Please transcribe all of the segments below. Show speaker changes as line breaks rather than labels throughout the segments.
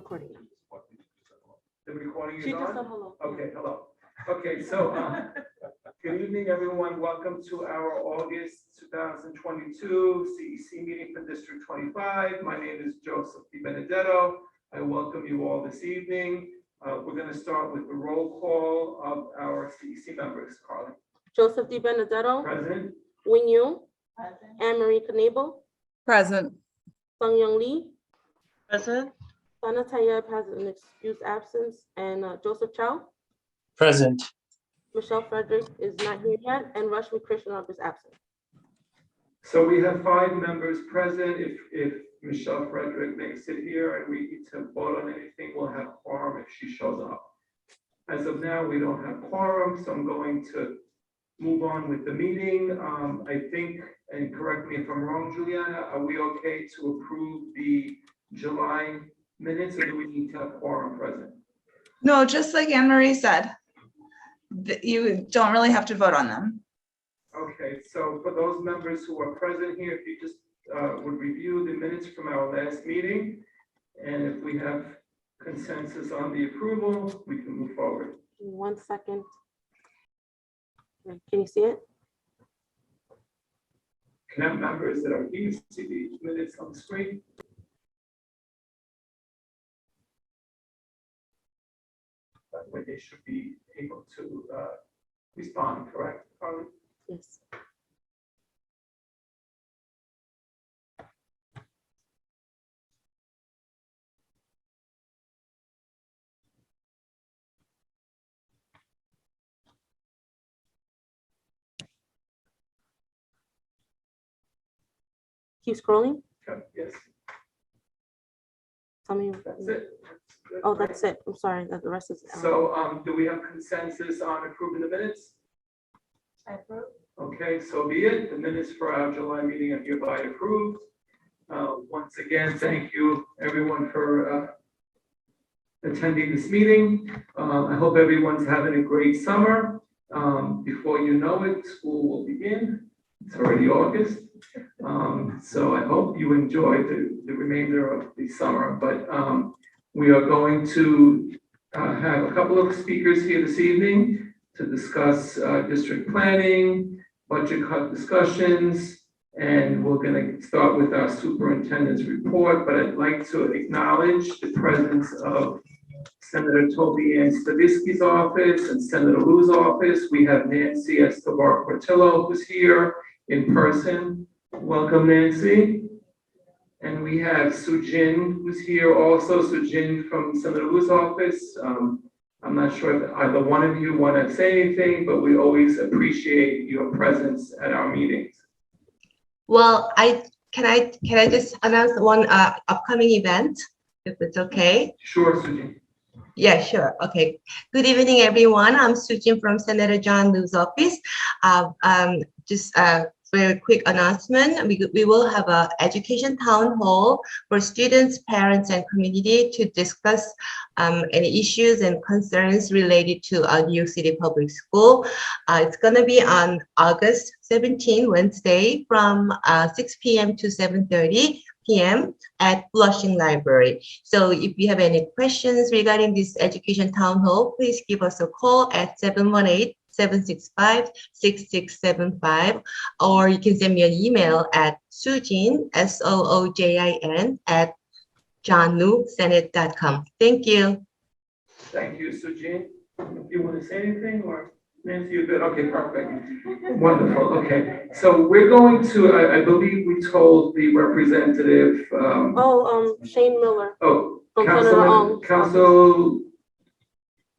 recording.
The recording
She
is
just said
on?
hello.
Okay, hello. Okay, so, good evening, everyone. Welcome to our August 2022 CEC meeting for District 25. My name is Joseph Di Benedetto. I welcome you all this evening. We're going to start with the roll call of our CEC members. Carly.
Joseph Di Benedetto,
Present.
Win Yu, Anne Marie Knable,
Present.
Sung Young Lee,
Present.
Sana Tayeb has an excused absence, and Joseph Chow.
Present.
Michelle Frederick is not here yet, and Rashmi Krishnanov is absent.
So we have 5 members present. If Michelle Frederick makes it here and we need to vote on anything, we'll have quorum if she shows up. As of now, we don't have quorum, so I'm going to move on with the meeting. I think, and correct me if I'm wrong, Juliana, are we okay to approve the July minutes, or do we need to have quorum present?
No, just like Anne Marie said, you don't really have to vote on them.
Okay, so for those members who are present here, if you just would review the minutes from our last meeting, and if we have consensus on the approval, we can move forward.
1 second. Can you see it?
Can I have members that are here see the minutes on the screen? That way they should be able to respond, correct, Carly?
Yes. Keep scrolling.
Okay, yes,
Tell me.
that's it. Good,
Oh,
right?
that's it. I'm sorry that the rest is.
So, do we have consensus on approving the minutes?
I approve.
Okay, so be it. The minutes for our July meeting are hereby approved. Once again, thank you everyone for attending this meeting. I hope everyone's having a great summer. Before you know it, school will begin. It's already August. So I hope you enjoy the remainder of the summer, but we are going to have a couple of speakers here this evening to discuss district planning, budget cut discussions, and we're going to start with our superintendent's report, but I'd like to acknowledge the presence of Senator Toby Ann Stavisky's office and Senator Lou's office. We have Nancy Escobar Portillo who's here in person. Welcome, Nancy. And we have Sujin who's here also. Sujin from Senator Lou's office. I'm not sure if either one of you want to say anything, but we always appreciate your presence at our meetings.
Well, can I just announce one upcoming event, if it's okay?
Sure, Sujin.
Yeah, sure. Okay. Good evening, everyone. I'm Sujin from Senator John Liu's office. Just a very quick announcement. We will have an education town hall for students, parents, and community to discuss any issues and concerns related to New York City Public School. It's going to be on August 17, Wednesday, from 6 p.m. to 7:30 p.m. at Flushing Library. So if you have any questions regarding this education town hall, please give us a call at 718-765-6675, or you can send me an email at Soojin, SOOJIN, at johnlusenate.com. Thank you.
Thank you, Sujin. Do you want to say anything, or Nancy, you're good? Okay, perfect. Wonderful. Okay, so we're going to, I believe we told the representative,
Shane Miller.
oh,
From Senator Ong's
Council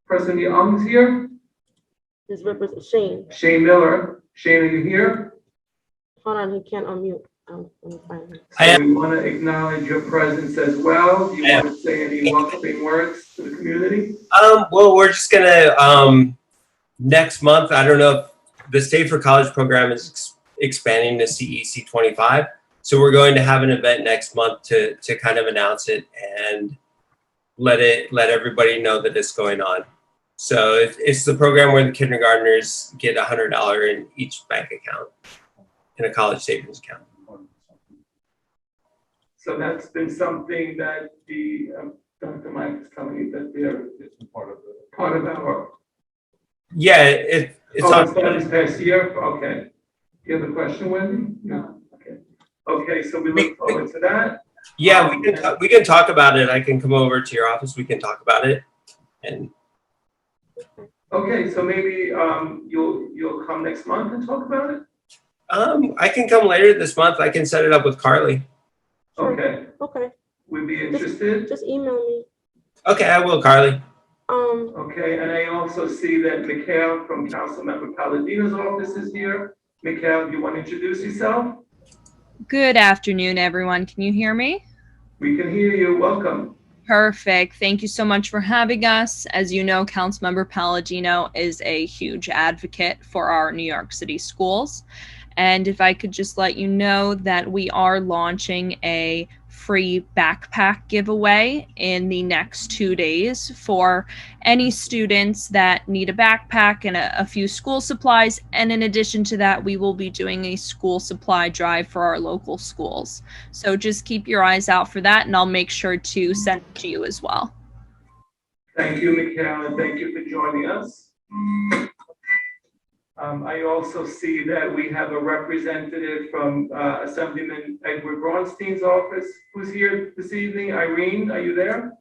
President Young's here.
His representative, Shane.
Shane Miller. Shane, are you here?
Hold on, he can't unmute. Let me find him.
So we want to acknowledge your presence as well. Do you want to say any welcoming words to the community?
Well, we're just gonna next month. I don't know if the State for College program is expanding to CEC 25, so we're going to have an event next month to kind of announce it and let everybody know that it's going on. So it's the program where the kindergartners get $100 in each bank account, in a college savings account.
So that's been something that the Dr. Mike is telling me that they're part of our.
Yeah, it's
Oh,
on.
it's not this past year? Okay. Do you have a question, Wendy? No. Okay. Okay, so we look forward to that.
Yeah, we can talk about it. I can come over to your office. We can talk about it. And
Okay, so maybe you'll come next month and talk about it?
I can come later this month. I can set it up with Carly.
Sure.
Okay,
Okay,
we'd be interested.
just email me.
Okay, I will, Carly.
Okay, and I also see that Mikhail from Councilmember Palladino's office is here. Mikhail, do you want to introduce yourself?
Good afternoon, everyone. Can you hear me?
We can hear you. Welcome.
Perfect. Thank you so much for having us. As you know, Councilmember Palladino is a huge advocate for our New York City schools. And if I could just let you know that we are launching a free backpack giveaway in the next 2 days for any students that need a backpack and a few school supplies. And in addition to that, we will be doing a school supply drive for our local schools. So just keep your eyes out for that, and I'll make sure to send it to you as well.
Thank you, Mikhail, and thank you for joining us. I also see that we have a representative from Assemblyman Edward Braunstein's office who's here this evening. Irene, are you there?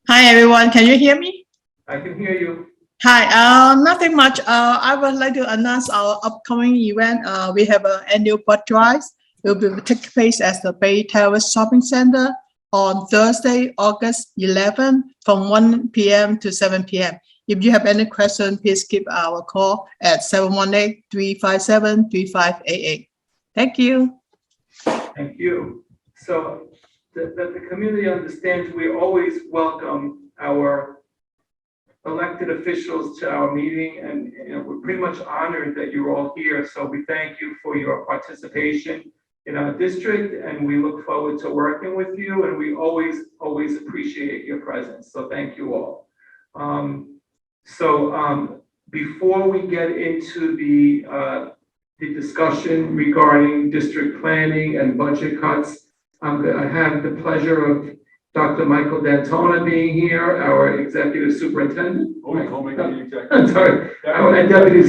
Hi, everyone. Can you hear me?
I can hear you.
Hi, nothing much. I would like to announce our upcoming event. We have an annual blood drive. It will take place at the Bay Terrace Shopping Center on Thursday, August 11 from 1 p.m. to 7 p.m. If you have any question, please give our call at 718-357-3588. Thank you.
Thank you. So that the community understands, we always welcome our elected officials to our meeting, and we're pretty much honored that you're all here. So we thank you for your participation in our district, and we look forward to working with you, and we always appreciate your presence. So thank you all. Before we get into the discussion regarding district planning and budget cuts, I have the pleasure of Dr. Michael D'Antona being here, our executive superintendent. I'm sorry, our deputy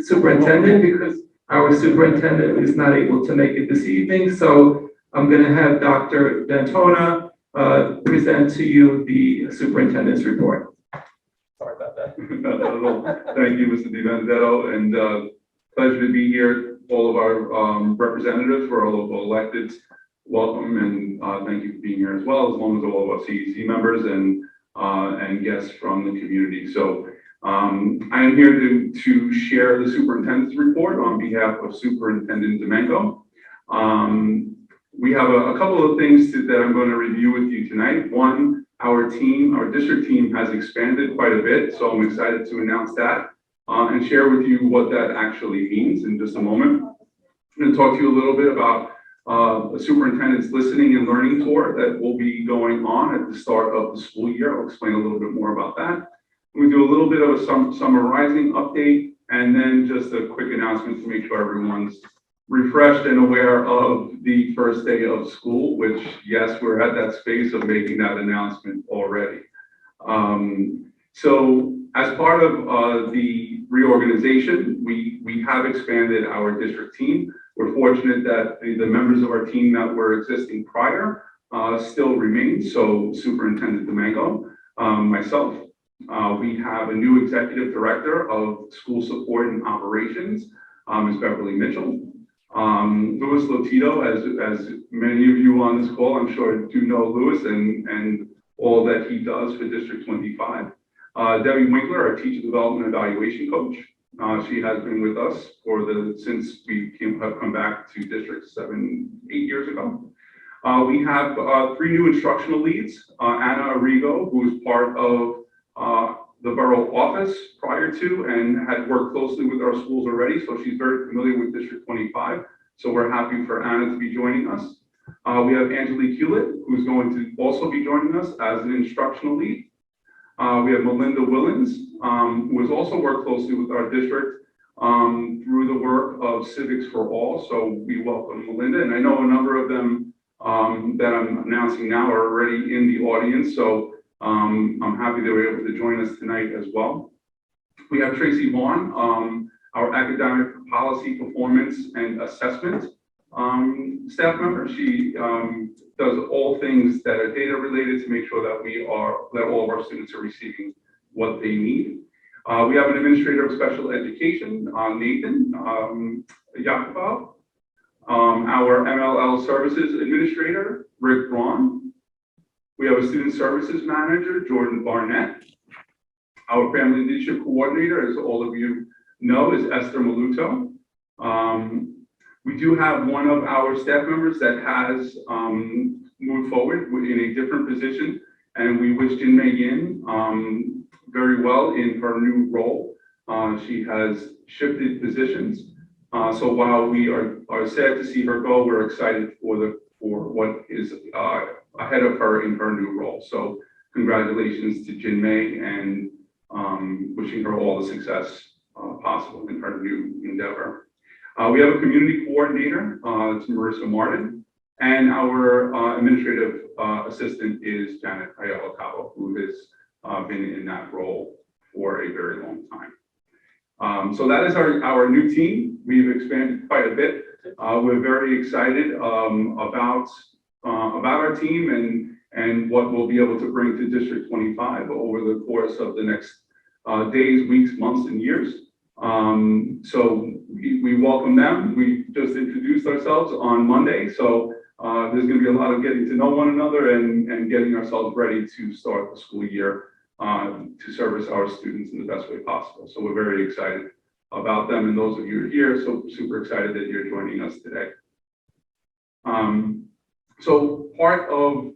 superintendent, because our superintendent is not able to make it this evening. So I'm going to have Dr. D'Antona present to you the superintendent's report.
Sorry about that. Not at all. Thank you, Mr. Di Benedetto, and pleasure to be here. All of our representatives for our local electeds, welcome, and thank you for being here as well, as long as all of our CEC members and guests from the community. So I am here to share the superintendent's report on behalf of Superintendent Domengo. We have a couple of things that I'm going to review with you tonight. One, our district team has expanded quite a bit, so I'm excited to announce that and share with you what that actually means in just a moment. I'm going to talk to you a little bit about a superintendent's listening and learning tour that will be going on at the start of the school year. I'll explain a little bit more about that. We do a little bit of a summarizing update, and then just a quick announcement to make sure everyone's refreshed and aware of the first day of school, which, yes, we're at that space of making that announcement already. So as part of the reorganization, we have expanded our district team. We're fortunate that the members of our team that were existing prior still remain. So Superintendent Domengo, myself, we have a new executive director of school support and operations, Ms. Beverly Mitchell. Louis Lotito, as many of you on this call, I'm sure do know Louis and all that he does for District 25. Debbie Winkler, our teacher development evaluation coach. She has been with us since we have come back to District 7, 8 years ago. We have 3 new instructional leads. Anna Arrigo, who is part of the borough office prior to and had worked closely with our schools already, so she's very familiar with District 25. So we're happy for Anna to be joining us. We have Angelique Hewlett, who's going to also be joining us as an instructional lead. We have Melinda Willens, who has also worked closely with our district through the work of Civics for All. So we welcome Melinda, and I know a number of them that I'm announcing now are already in the audience. So I'm happy they were able to join us tonight as well. We have Tracy Vaughn, our academic policy, performance, and assessment staff member. She does all things that are data related to make sure that all of our students are receiving what they need. We have an administrator of special education, Nathan Yakubov. Our MLL services administrator, Rick Braun. We have a student services manager, Jordan Barnett. Our family leadership coordinator, as all of you know, is Esther Maluto. We do have one of our staff members that has moved forward in a different position, and we wish Jinmei Yin very well in her new role. She has shifted positions. So while we are sad to see her go, we're excited for what is ahead of her in her new role. So congratulations to Jinmei, and wishing her all the success possible in her new endeavor. We have a community coordinator, it's Marissa Martin, and our administrative assistant is Janet Ayala Cabo, who has been in that role for a very long time. So that is our new team. We've expanded quite a bit. We're very excited about our team and what we'll be able to bring to District 25 over the course of the next days, weeks, months, and years. So we welcome them. We just introduced ourselves on Monday, so there's going to be a lot of getting to know one another and getting ourselves ready to start the school year to service our students in the best way possible. So we're very excited about them, and those of you who are here, so super excited that you're joining us today. So part of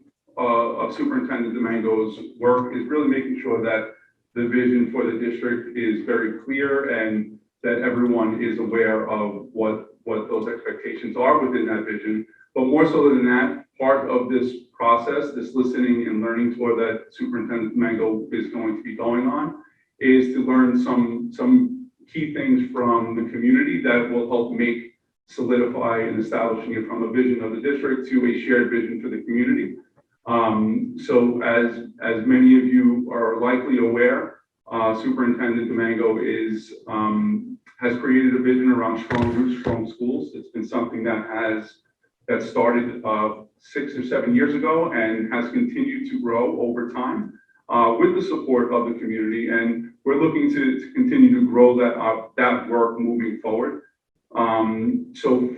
Superintendent Domingo's work is really making sure that the vision for the district is very clear and that everyone is aware of what those expectations are within that vision. But more so than that, part of this process, this listening and learning tour that Superintendent Domingo is going to be going on, is to learn some key things from the community that will help solidify and establishing it from a vision of the district to a shared vision for the community. So as many of you are likely aware, Superintendent Domingo has created a vision around strong roots, strong schools. It's been something that started 6 or 7 years ago and has continued to grow over time with the support of the community. And we're looking to continue to grow that work moving forward. So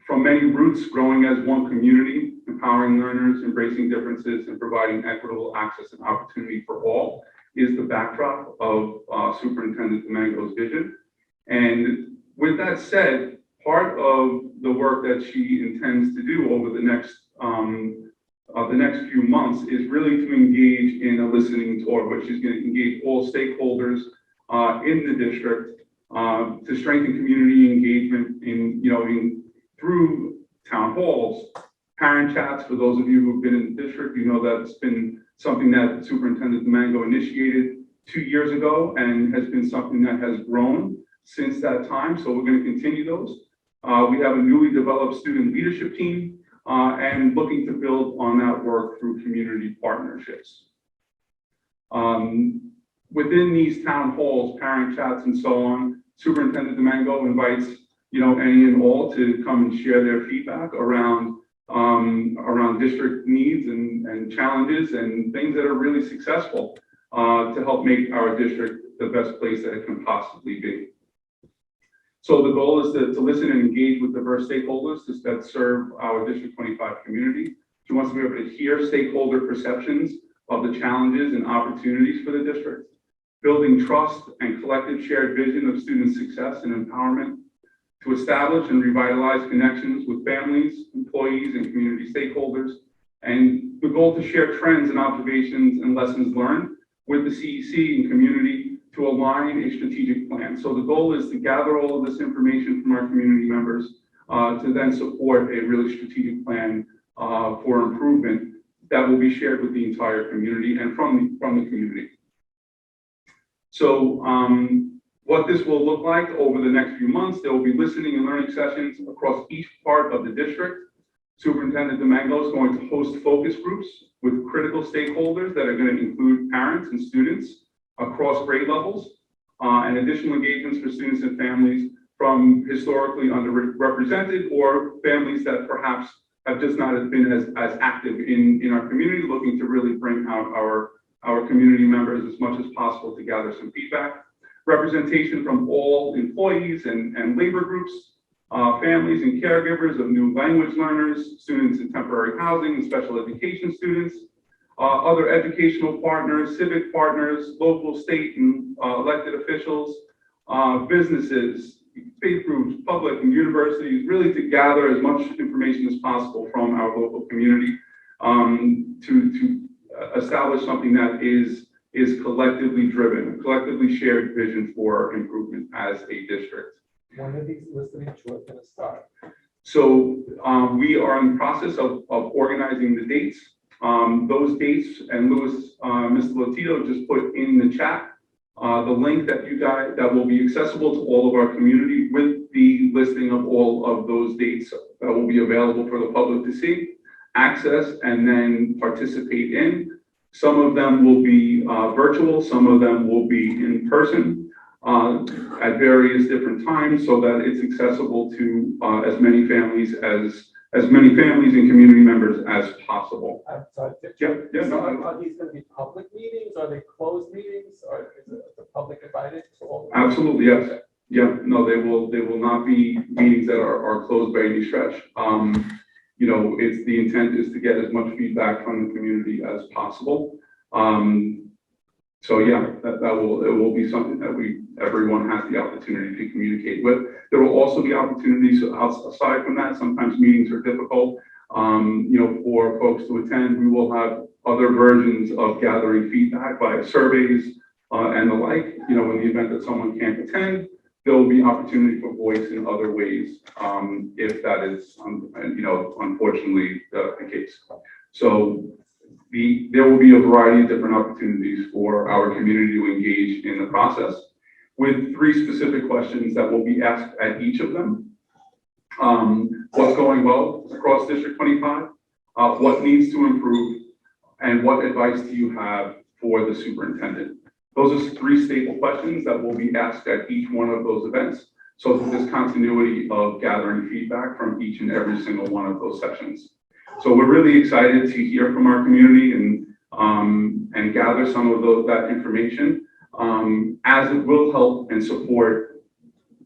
from many roots, growing as one community, empowering learners, embracing differences, and providing equitable access and opportunity for all is the backdrop of Superintendent Domingo's vision. And with that said, part of the work that she intends to do over the next few months is really to engage in a listening tour, where she's going to engage all stakeholders in the district to strengthen community engagement through town halls, parent chats. For those of you who've been in the district, you know that's been something that Superintendent Domingo initiated 2 years ago and has been something that has grown since that time. So we're going to continue those. We have a newly developed student leadership team and looking to build on that work through community partnerships. Within these town halls, parent chats, and so on, Superintendent Domingo invites any and all to come and share their feedback around district needs and challenges and things that are really successful to help make our district the best place that it can possibly be. So the goal is to listen and engage with diverse stakeholders that serve our District 25 community. She wants to be able to hear stakeholder perceptions of the challenges and opportunities for the district, building trust and collective shared vision of student success and empowerment, to establish and revitalize connections with families, employees, and community stakeholders, and the goal to share trends and observations and lessons learned with the CEC and community to align a strategic plan. So the goal is to gather all of this information from our community members to then support a really strategic plan for improvement that will be shared with the entire community and from the community. So What this will look like over the next few months, there will be listening and learning sessions across each part of the district. Superintendent Domingo is going to host focus groups with critical stakeholders that are going to include parents and students across grade levels, and additional engagements for students and families from historically underrepresented or families that perhaps have just not been as active in our community, looking to really bring out our community members as much as possible to gather some feedback. Representation from all employees and labor groups, families and caregivers of new language learners, students in temporary housing and special education students, other educational partners, civic partners, local, state, and elected officials, businesses, faith groups, public and universities, really to gather as much information as possible from our local community to establish something that is collectively driven, collectively shared vision for improvement as a district.
When are these listening tours going to start?
So we are in the process of organizing the dates. Those dates, and Louis, Mr. Lotito just put in the chat the link that will be accessible to all of our community with the listing of all of those dates that will be available for the public to see, access, and then participate in. Some of them will be virtual, some of them will be in person at various different times so that it's accessible to as many families and community members as possible.
I'm sorry.
Yeah.
So are these going to be public meetings? Are they closed meetings? Or is the public invited to all?
Absolutely, yes. Yeah, no, they will not be meetings that are closed by any stretch. The intent is to get as much feedback from the community as possible. So yeah, it will be something that everyone has the opportunity to communicate with. There will also be opportunities aside from that. Sometimes meetings are difficult, for folks to attend. We will have other versions of gathering feedback via surveys and the like. In the event that someone can't attend, there will be opportunity for voice in other ways if that is, unfortunately the case. So there will be a variety of different opportunities for our community to engage in the process with 3 specific questions that will be asked at each of them. What's going well across District 25? What needs to improve? And what advice do you have for the superintendent? Those are 3 staple questions that will be asked at each one of those events. So there's continuity of gathering feedback from each and every single one of those sessions. So we're really excited to hear from our community and gather some of that information as it will help and support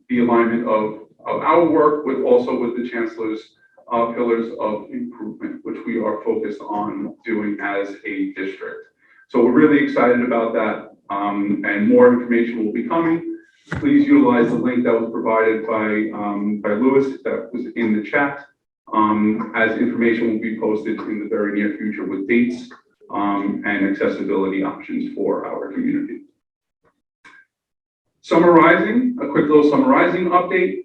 the alignment of our work with the Chancellor's pillars of improvement, which we are focused on doing as a district. So we're really excited about that, and more information will be coming. Please utilize the link that was provided by Louis that was in the chat, as information will be posted in the very near future with dates and accessibility options for our community. Summarizing, a quick little summarizing update.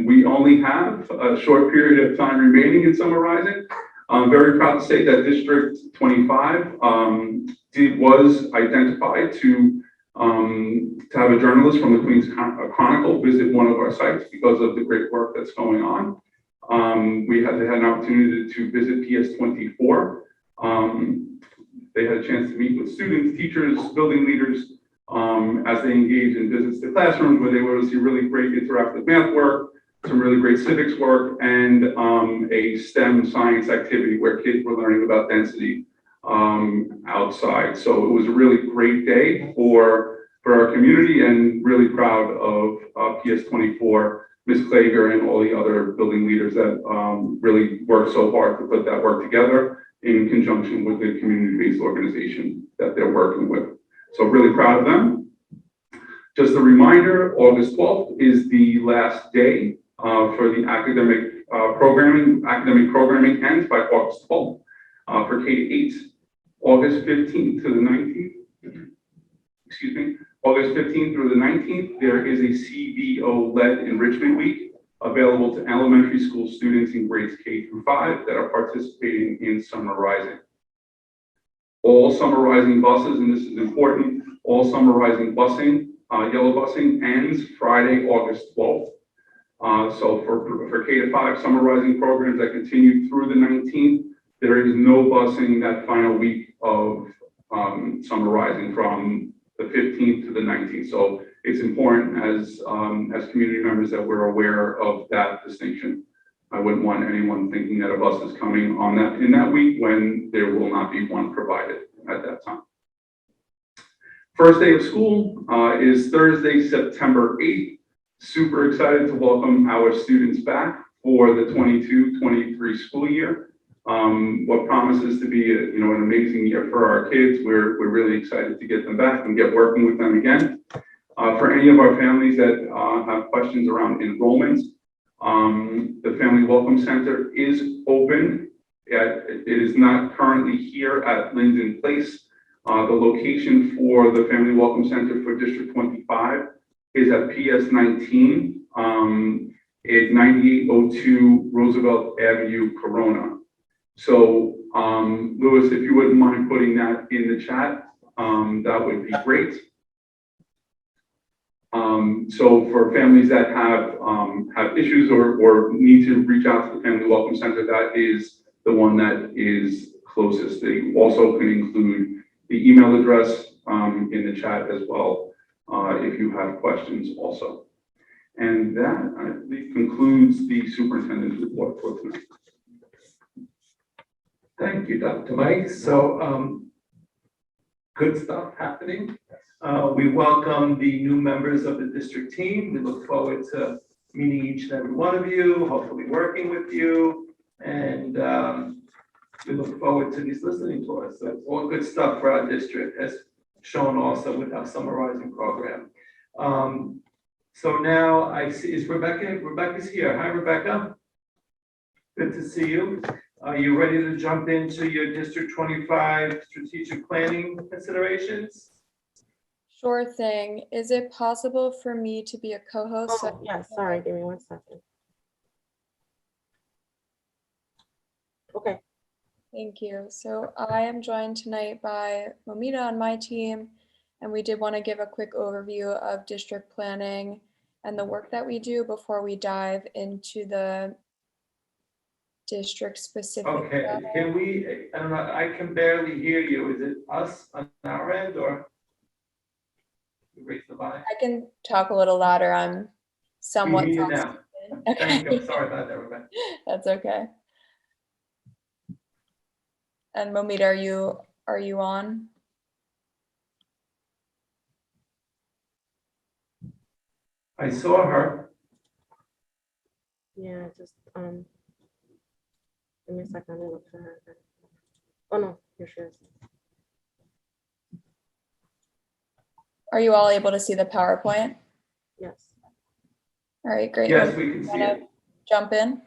We only have a short period of time remaining in summarizing. I'm very proud to say that District 25 was identified to have a journalist from the Queens Chronicle visit one of our sites because of the great work that's going on. We had an opportunity to visit PS24. They had a chance to meet with students, teachers, building leaders, as they engage in visits to classrooms where they were able to see really great interactive math work, some really great civics work, and a STEM science activity where kids were learning about density outside. So it was a really great day for our community, and really proud of PS24, Ms. Klager, and all the other building leaders that really worked so hard to put that work together in conjunction with the community-based organization that they're working with. So really proud of them. Just a reminder, August 12th is the last day for the academic programming. Academic programming ends by August 12th for K-8. August 15th to the 19th, August 15th through the 19th, there is a CBO-led enrichment week available to elementary school students in grades K through 5 that are participating in Summer Rising. All Summer Rising buses, and this is important, all Summer Rising busing yellow busing ends Friday, August 12th. So for K to 5 summer rising programs that continue through the 19th, there is no busing that final week of summer rising from the 15th to the 19th. So it's important as community members that we're aware of that distinction. I wouldn't want anyone thinking that a bus is coming on that in that week when there will not be one provided at that time. First day of school is Thursday, September 8th. Super excited to welcome our students back for the 22-23 school year. What promises to be an amazing year for our kids. We're really excited to get them back and get working with them again. For any of our families that have questions around enrollment, the Family Welcome Center is open. It is not currently here at Linden Place. The location for the Family Welcome Center for District 25 is at PS 19 at 9802 Roosevelt Avenue, Corona. So, Louis, if you wouldn't mind putting that in the chat, that would be great. So for families that have issues or need to reach out to the Family Welcome Center, that is the one that is closest. They also can include the email address in the chat as well if you have questions also. And that, I believe, concludes the superintendent's report for tonight.
Thank you, Dr. Mike. So good stuff happening. We welcome the new members of the district team. We look forward to meeting each and every one of you, hopefully working with you. And we look forward to these listening to us. So it's all good stuff for our district, as shown also with our summarizing program. So now I see, is Rebecca's here. Hi, Rebecca. Good to see you. Are you ready to jump into your District 25 strategic planning considerations?
Sure thing. Is it possible for me to be a co-host?
Oh, yeah, sorry, give me 1 second. Okay.
Thank you. So I am joined tonight by Momita on my team, and we did want to give a quick overview of district planning and the work that we do before we dive into the district specific.
Okay, can we, I don't know, I can barely hear you. Is it us on our end or? Raise the volume.
I can talk a little louder. I'm somewhat.
We hear you now. Thank you. Sorry about that, Rebecca.
That's okay. And Momita, are you on?
I saw her.
Yeah, just give me a second. Let me look for her. Oh no, here she is.
Are you all able to see the PowerPoint?
Yes.
All right, great.
Yes, we can see
Wanna
it.
jump in?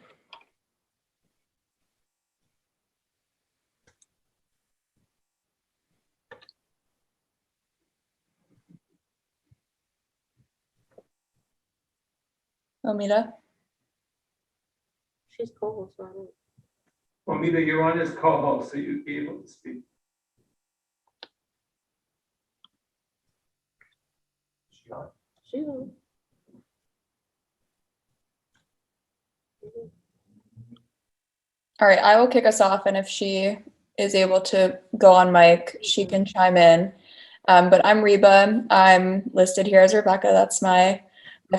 Momita?
She's co-host, so I don't.
Momita, you're on as co-host, so you'd be able to speak.
She's on.
All right, I will kick us off, and if she is able to go on mic, she can chime in. But I'm Reba. I'm listed here as Rebecca. That's my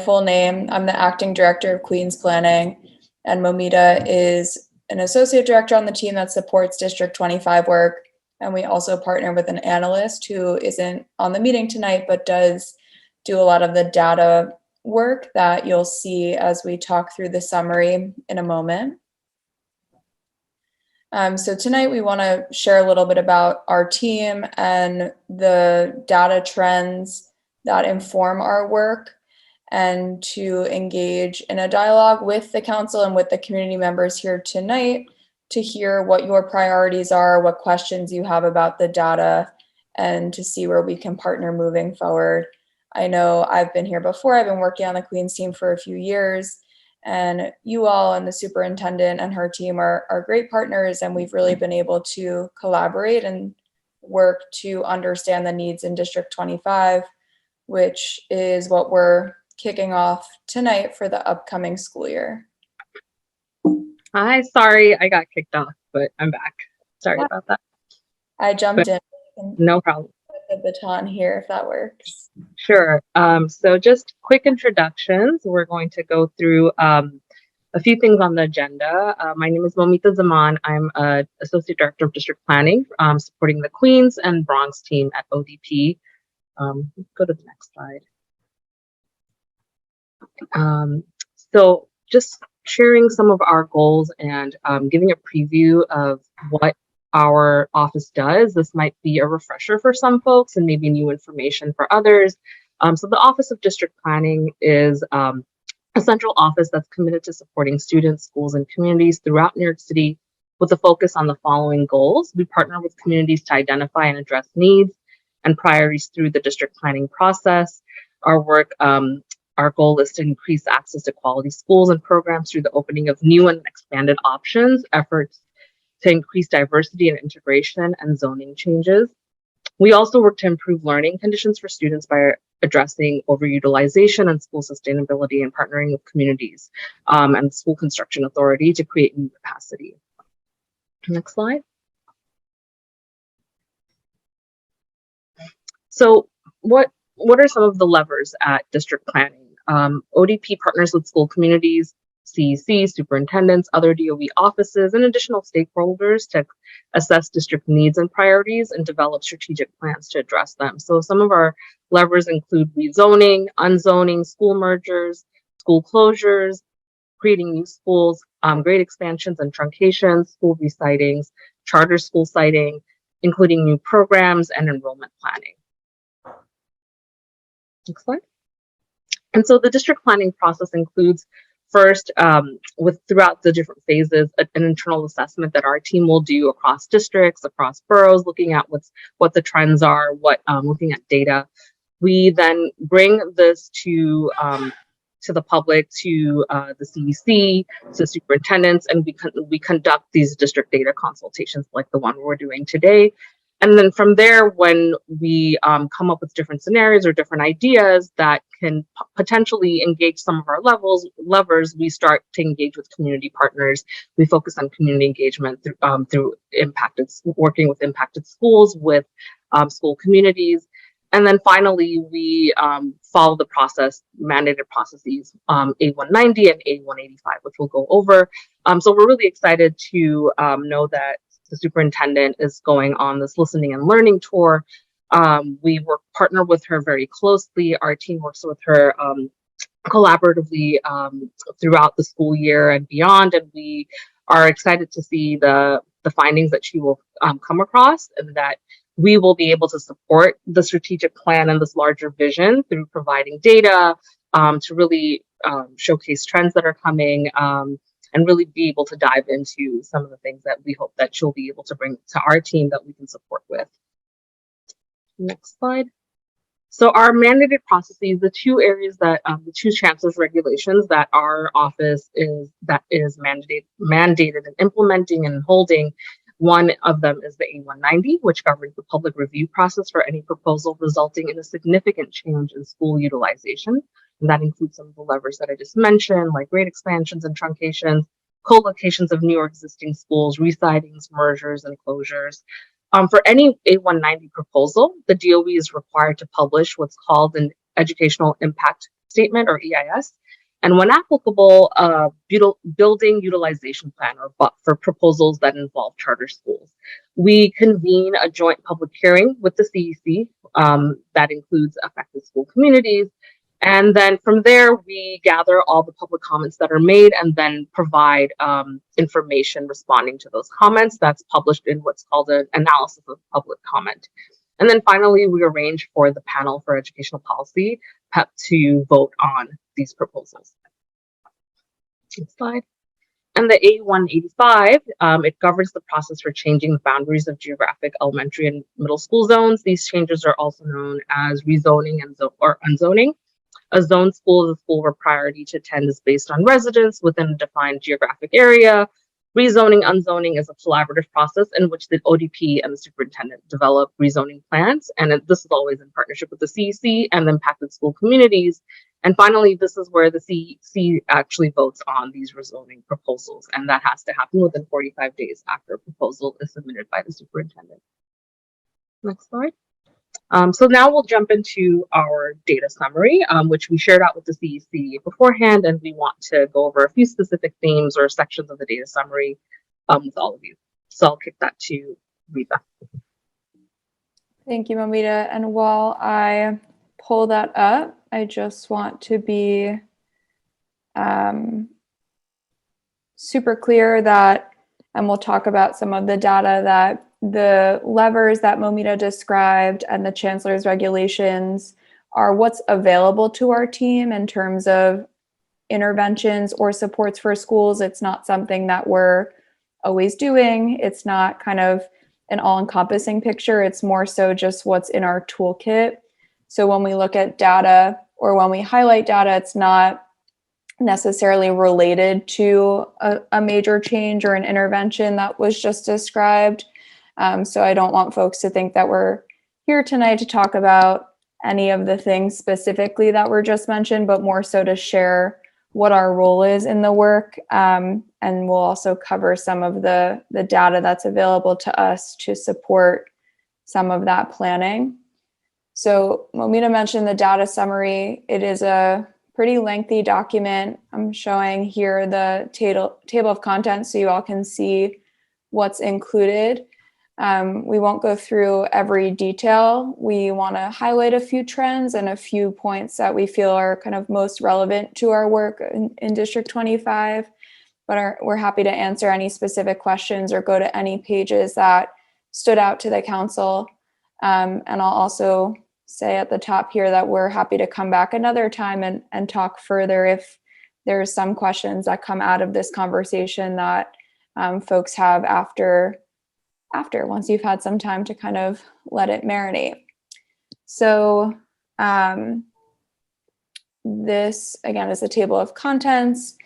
full name. I'm the acting director of Queens Planning, and Momita is an associate director on the team that supports District 25 work. And we also partner with an analyst who isn't on the meeting tonight, but does do a lot of the data work that you'll see as we talk through the summary in a moment. So tonight we want to share a little bit about our team and the data trends that inform our work, and to engage in a dialogue with the council and with the community members here tonight to hear what your priorities are, what questions you have about the data, and to see where we can partner moving forward. I know I've been here before. I've been working on the Queens team for a few years, and you all and the superintendent and her team are great partners, and we've really been able to collaborate and work to understand the needs in District 25, which is what we're kicking off tonight for the upcoming school year.
Hi, sorry I got kicked off, but I'm back. Sorry about that.
I jumped in. And
No problem.
put the baton here if that works.
Sure. So just quick introductions. We're going to go through a few things on the agenda. My name is Momita Zaman. I'm Associate Director of District Planning, supporting the Queens and Bronx team at ODP. Go to the next slide. So just sharing some of our goals and giving a preview of what our office does. This might be a refresher for some folks and maybe new information for others. So the Office of District Planning is a central office that's committed to supporting students, schools, and communities throughout New York City with a focus on the following goals. We partner with communities to identify and address needs and priorities through the district planning process. Our work, our goal is to increase access to quality schools and programs through the opening of new and expanded options, efforts to increase diversity and integration, and zoning changes. We also work to improve learning conditions for students by addressing overutilization and school sustainability and partnering with communities and the School Construction Authority to create new capacity. Next slide. So what are some of the levers at district planning? ODP partners with school communities, CEC, superintendents, other DOE offices, and additional stakeholders to assess district needs and priorities and develop strategic plans to address them. So some of our levers include rezoning, unzoning, school mergers, school closures, creating new schools, grade expansions and truncations, school residings, charter school siting, including new programs and enrollment planning. Next slide. And so the district planning process includes first, throughout the different phases, an internal assessment that our team will do across districts, across boroughs, looking at what the trends are, looking at data. We then bring this to the public, to the CEC, to superintendents, and we conduct these district data consultations like the one we're doing today. And then from there, when we come up with different scenarios or different ideas that can potentially engage some of our levers, we start to engage with community partners. We focus on community engagement through working with impacted schools, with school communities. And then finally, we follow the mandated processes, A190 and A185, which we'll go over. So we're really excited to know that the superintendent is going on this listening and learning tour. We partner with her very closely. Our team works with her collaboratively throughout the school year and beyond, and we are excited to see the findings that she will come across, and that we will be able to support the strategic plan and this larger vision through providing data to really showcase trends that are coming, and really be able to dive into some of the things that we hope that she'll be able to bring to our team that we can support with. Next slide. So our mandated processes, the two areas that, the two chancellor's regulations that our office is mandated in implementing and holding. One of them is the A190, which governs the public review process for any proposal resulting in a significant change in school utilization. And that includes some of the levers that I just mentioned, like grade expansions and truncations, co-locations of new or existing schools, residings, mergers, and closures. For any A190 proposal, the DOE is required to publish what's called an Educational Impact Statement, or EIS, and when applicable, a building utilization plan, or BUP, for proposals that involve charter schools. We convene a joint public hearing with the CEC that includes affected school communities. And then from there, we gather all the public comments that are made and then provide information responding to those comments. That's published in what's called an analysis of public comment. And then finally, we arrange for the panel for educational policy, PEP, to vote on these proposals. Next slide. And the A185, it governs the process for changing the boundaries of geographic elementary and middle school zones. These changes are also known as rezoning or unzoning. A zoned school is a school where priority to attend is based on residence within a defined geographic area. Rezoning, unzoning is a collaborative process in which the ODP and the superintendent develop rezoning plans. And this is always in partnership with the CEC and the impacted school communities. And finally, this is where the CEC actually votes on these rezoning proposals. And that has to happen within 45 days after a proposal is submitted by the superintendent. Next slide. So now we'll jump into our data summary, which we shared out with the CEC beforehand, and we want to go over a few specific themes or sections of the data summary with all of you. So I'll kick that to Reba.
Thank you, Momita. And while I pull that up, I just want to be super clear that, and we'll talk about some of the data that the levers that Momita described and the chancellor's regulations are what's available to our team in terms of interventions or supports for schools. It's not something that we're always doing. It's not kind of an all-encompassing picture. It's more so just what's in our toolkit. So when we look at data or when we highlight data, it's not necessarily related to a major change or an intervention that was just described. So I don't want folks to think that we're here tonight to talk about any of the things specifically that were just mentioned, but more so to share what our role is in the work. And we'll also cover some of the data that's available to us to support some of that planning. So Momita mentioned the data summary. It is a pretty lengthy document. I'm showing here the table of contents so you all can see what's included. We won't go through every detail. We want to highlight a few trends and a few points that we feel are kind of most relevant to our work in District 25, but we're happy to answer any specific questions or go to any pages that stood out to the council. And I'll also say at the top here that we're happy to come back another time and talk further if there's some questions that come out of this conversation that folks have after once you've had some time to kind of let it marinate. So this again is a table of contents,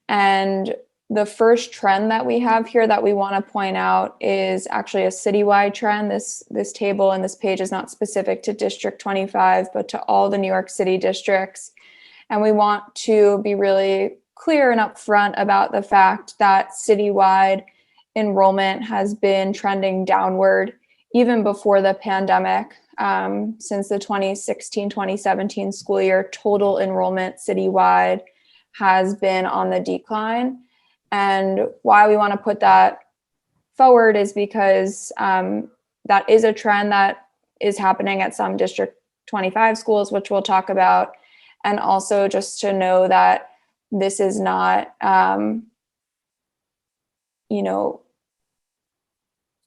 and the first trend that we have here that we want to point out is actually a citywide trend. This table and this page is not specific to District 25, but to all the New York City districts. And we want to be really clear and upfront about the fact that citywide enrollment has been trending downward even before the pandemic. Since the 2016-2017 school year, total enrollment citywide has been on the decline. And why we want to put that forward is because that is a trend that is happening at some District 25 schools, which we'll talk about. And also just to know that this is not,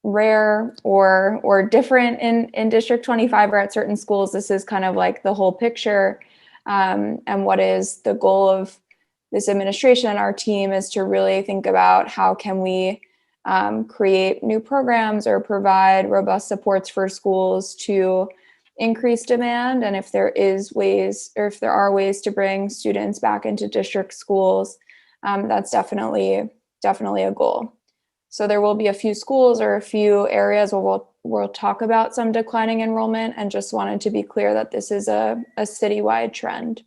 rare or different in District 25 or at certain schools. This is kind of like the whole picture. And what is the goal of this administration and our team is to really think about how can we create new programs or provide robust supports for schools to increase demand. And if there are ways to bring students back into district schools, that's definitely a goal. So there will be a few schools or a few areas where we'll talk about some declining enrollment, and just wanted to be clear that this is a citywide trend.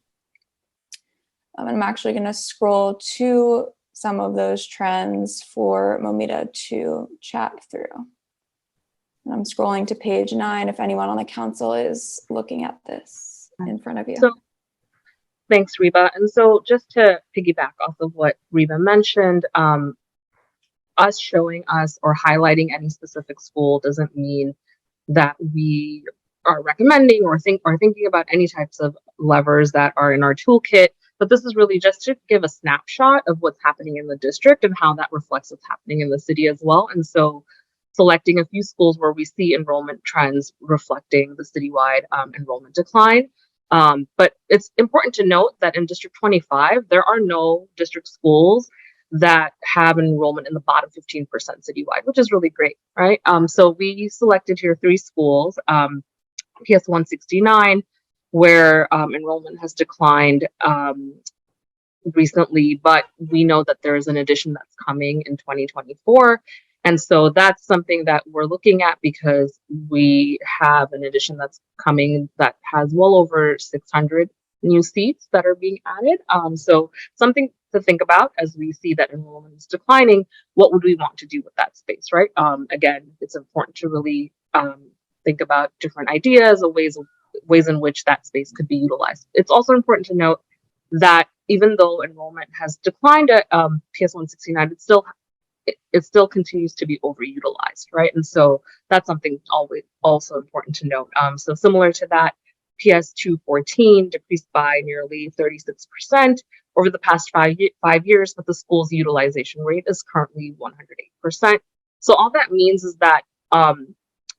I'm actually going to scroll to some of those trends for Momita to chat through. And I'm scrolling to page 9 if anyone on the council is looking at this in front of you.
So, thanks, Reba. And so just to piggyback off of what Reba mentioned, us showing us or highlighting any specific school doesn't mean that we are recommending or thinking about any types of levers that are in our toolkit. But this is really just to give a snapshot of what's happening in the district and how that reflects what's happening in the city as well. And so selecting a few schools where we see enrollment trends reflecting the citywide enrollment decline. But it's important to note that in District 25, there are no district schools that have enrollment in the bottom 15% citywide, which is really great, right? So we selected here 3 schools, PS 169, where enrollment has declined recently, but we know that there is an addition that's coming in 2024. And so that's something that we're looking at because we have an addition that's coming that has well over 600 new seats that are being added. So something to think about as we see that enrollment is declining. What would we want to do with that space, right? Again, it's important to really think about different ideas or ways in which that space could be utilized. It's also important to note that even though enrollment has declined at PS 169, it still continues to be overutilized, right? And so that's something always also important to note. So similar to that, PS 214 decreased by nearly 36% over the past 5 years, but the school's utilization rate is currently 108%. So all that means is that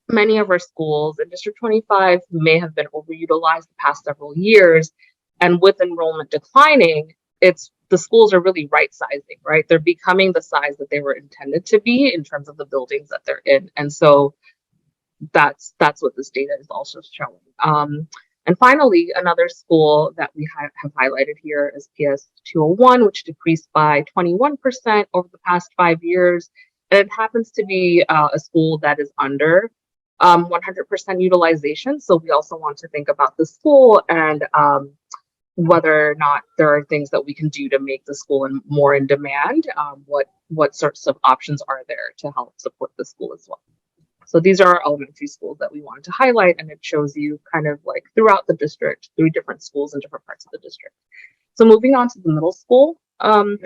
many of our schools in District 25 may have been overutilized the past several years, and with enrollment declining, the schools are really right sizing, right? They're becoming the size that they were intended to be in terms of the buildings that they're in. And so that's what this data is also showing. And finally, another school that we have highlighted here is PS 201, which decreased by 21% over the past 5 years. And it happens to be a school that is under 100% utilization. So we also want to think about the school and whether or not there are things that we can do to make the school more in demand. What sorts of options are there to help support the school as well? So these are our elementary schools that we wanted to highlight, and it shows you kind of like throughout the district, 3 different schools in different parts of the district. So moving on to the middle school.
I'm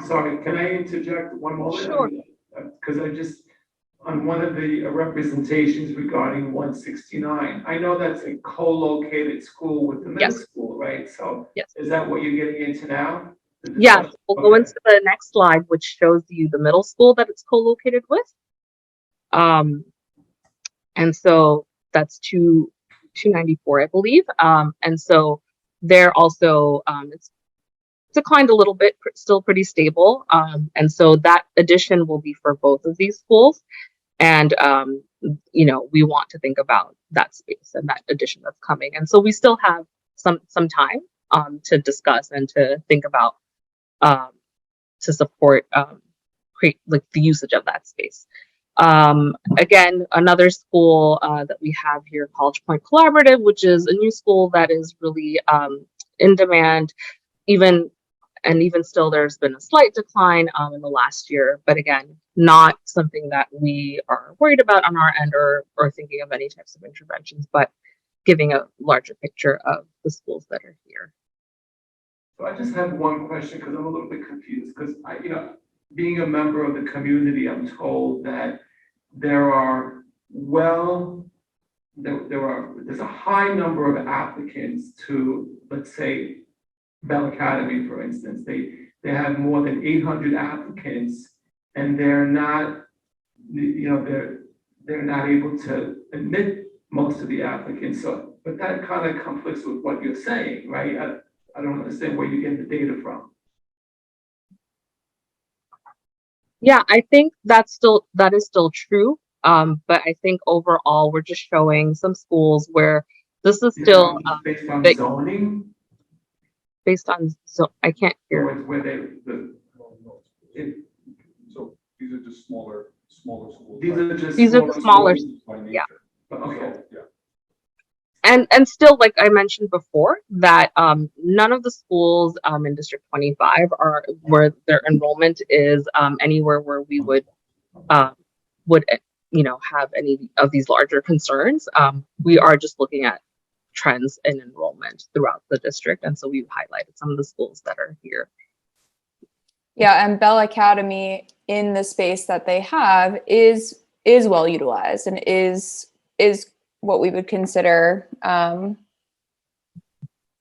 sorry, can I interject one moment?
Sure.
Because I just, on one of the representations regarding 169, I know that's a co-located school with the middle
Yes.
school, right? So
Yes.
is that what you're getting into now?
Yeah, we'll go
Okay.
into the next slide, which shows you the middle school that it's co-located with. And so that's 294, I believe. And so they're also, it's declined a little bit, still pretty stable. And so that addition will be for both of these schools. And, we want to think about that space and that addition that's coming. And so we still have some time to discuss and to think about to support create like the usage of that space. Again, another school that we have here, College Point Collaborative, which is a new school that is really in demand. Even still, there's been a slight decline in the last year, but again, not something that we are worried about on our end or thinking of any types of interventions, but giving a larger picture of the schools that are here.
So I just have one question because I'm a little bit confused because being a member of the community, I'm told that there's a high number of applicants to, let's say, Bell Academy, for instance. They have more than 800 applicants, and they're not able to admit most of the applicants. So, but that kind of conflicts with what you're saying, right? I don't understand where you get the data from.
Yeah, I think that is still true. But I think overall we're just showing some schools where this is still
based on
big,
zoning.
based on I can't hear.
Or it's where
So these are just smaller schools.
these are
the smaller.
By nature.
Yeah.
Okay.
So, yeah.
And still, like I mentioned before, that none of the schools in District 25 are where their enrollment is anywhere where we would have any of these larger concerns. We are just looking at trends in enrollment throughout the district, and so we've highlighted some of the schools that are here.
Yeah, and Bell Academy in the space that they have is well utilized and is what we would consider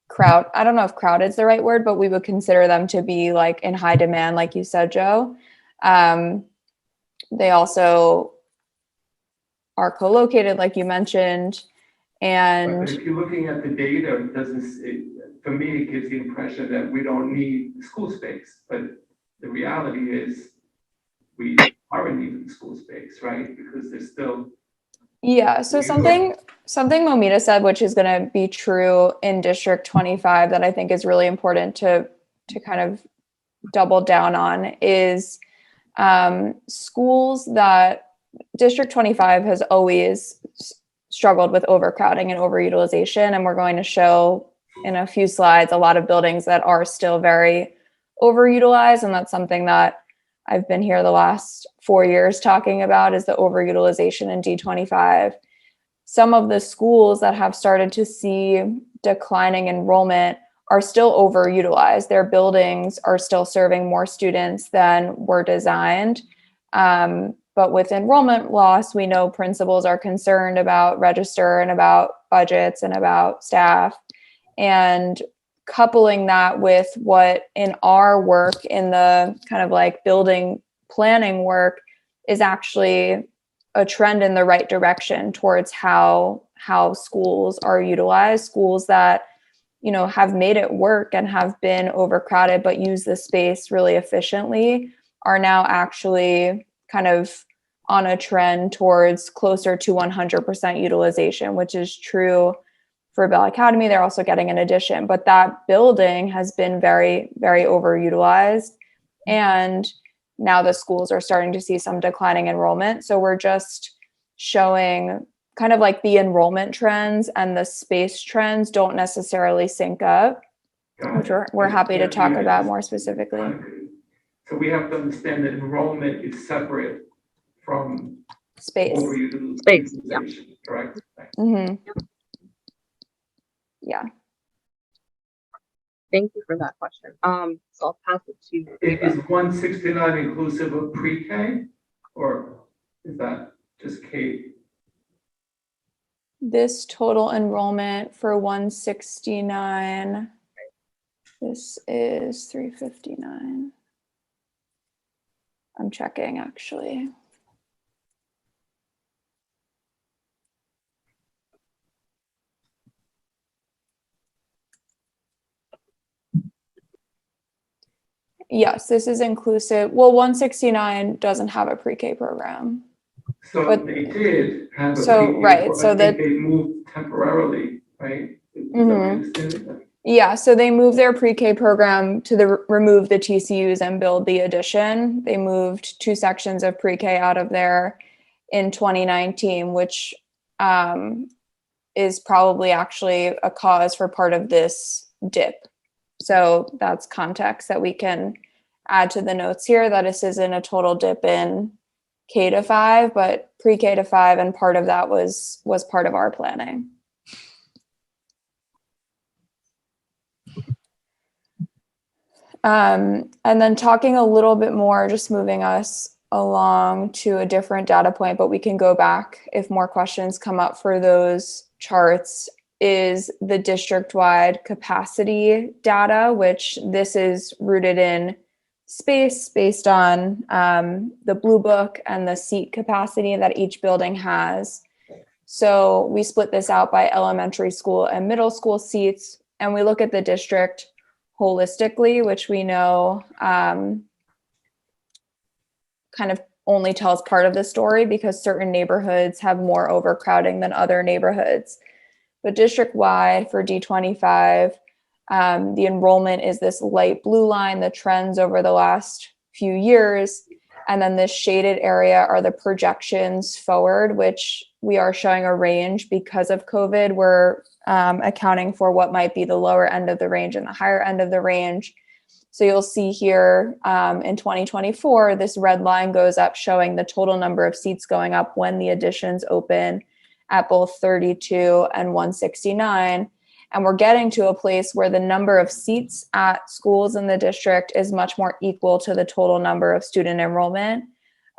crowd. I don't know if crowd is the right word, but we would consider them to be like in high demand, like you said, Joe. They also are co-located, like you mentioned, and
But if you're looking at the data, for me, it gives the impression that we don't need school space, but the reality is we are in need of school space, right? Because there's still.
yeah. So something Momita said, which is going to be true in District 25, that I think is really important to to kind of double down on is schools that District 25 has always struggled with overcrowding and overutilization. And we're going to show in a few slides a lot of buildings that are still very overutilized. And that's something that I've been here the last 4 years talking about, is the overutilization in D25. Some of the schools that have started to see declining enrollment are still overutilized. Their buildings are still serving more students than were designed. But with enrollment loss, we know principals are concerned about register and about budgets and about staff. And coupling that with what in our work in the kind of like building planning work is actually a trend in the right direction towards how schools are utilized. Schools that, you know, have made it work and have been overcrowded but use the space really efficiently are now actually kind of on a trend towards closer to 100% utilization, which is true for Bell Academy. They're also getting an addition, but that building has been very, very overutilized. And now the schools are starting to see some declining enrollment. So we're just showing kind of like the enrollment trends and the space trends don't necessarily sync up, which we're happy to talk about more specifically.
So we have to understand that enrollment is separate from
Space.
overutilization,
Space, yeah.
correct?
Mm-hmm. Yeah.
Thank you for that question. So I'll pass it to you.
Is 169 inclusive of pre-K, or is that just K?
This total enrollment for 169, this is 359. I'm checking actually. Yes, this is inclusive. Well, 169 doesn't have a pre-K program.
So
But-
they did have a
So,
pre-K,
right,
but
so
I think
that-
they moved temporarily, right? Is that
Mhm.
my understanding?
Yeah, so they moved their pre-K program to remove the TCUs and build the addition. They moved 2 sections of pre-K out of there in 2019, which is probably actually a cause for part of this dip. So that's context that we can add to the notes here, that this isn't a total dip in K to 5, but pre-K to 5, and part of that was part of our planning. And then talking a little bit more, just moving us along to a different data point, but we can go back if more questions come up for those charts, is the district-wide capacity data, which this is rooted in space based on the Blue Book and the seat capacity that each building has. So we split this out by elementary school and middle school seats, and we look at the district holistically, which we know kind of only tells part of the story because certain neighborhoods have more overcrowding than other neighborhoods. But district-wide for D25, the enrollment is this light blue line, the trends over the last few years. And then this shaded area are the projections forward, which we are showing a range because of COVID. We're accounting for what might be the lower end of the range and the higher end of the range. So you'll see here in 2024, this red line goes up showing the total number of seats going up when the additions open at both 32 and 169. And we're getting to a place where the number of seats at schools in the district is much more equal to the total number of student enrollment.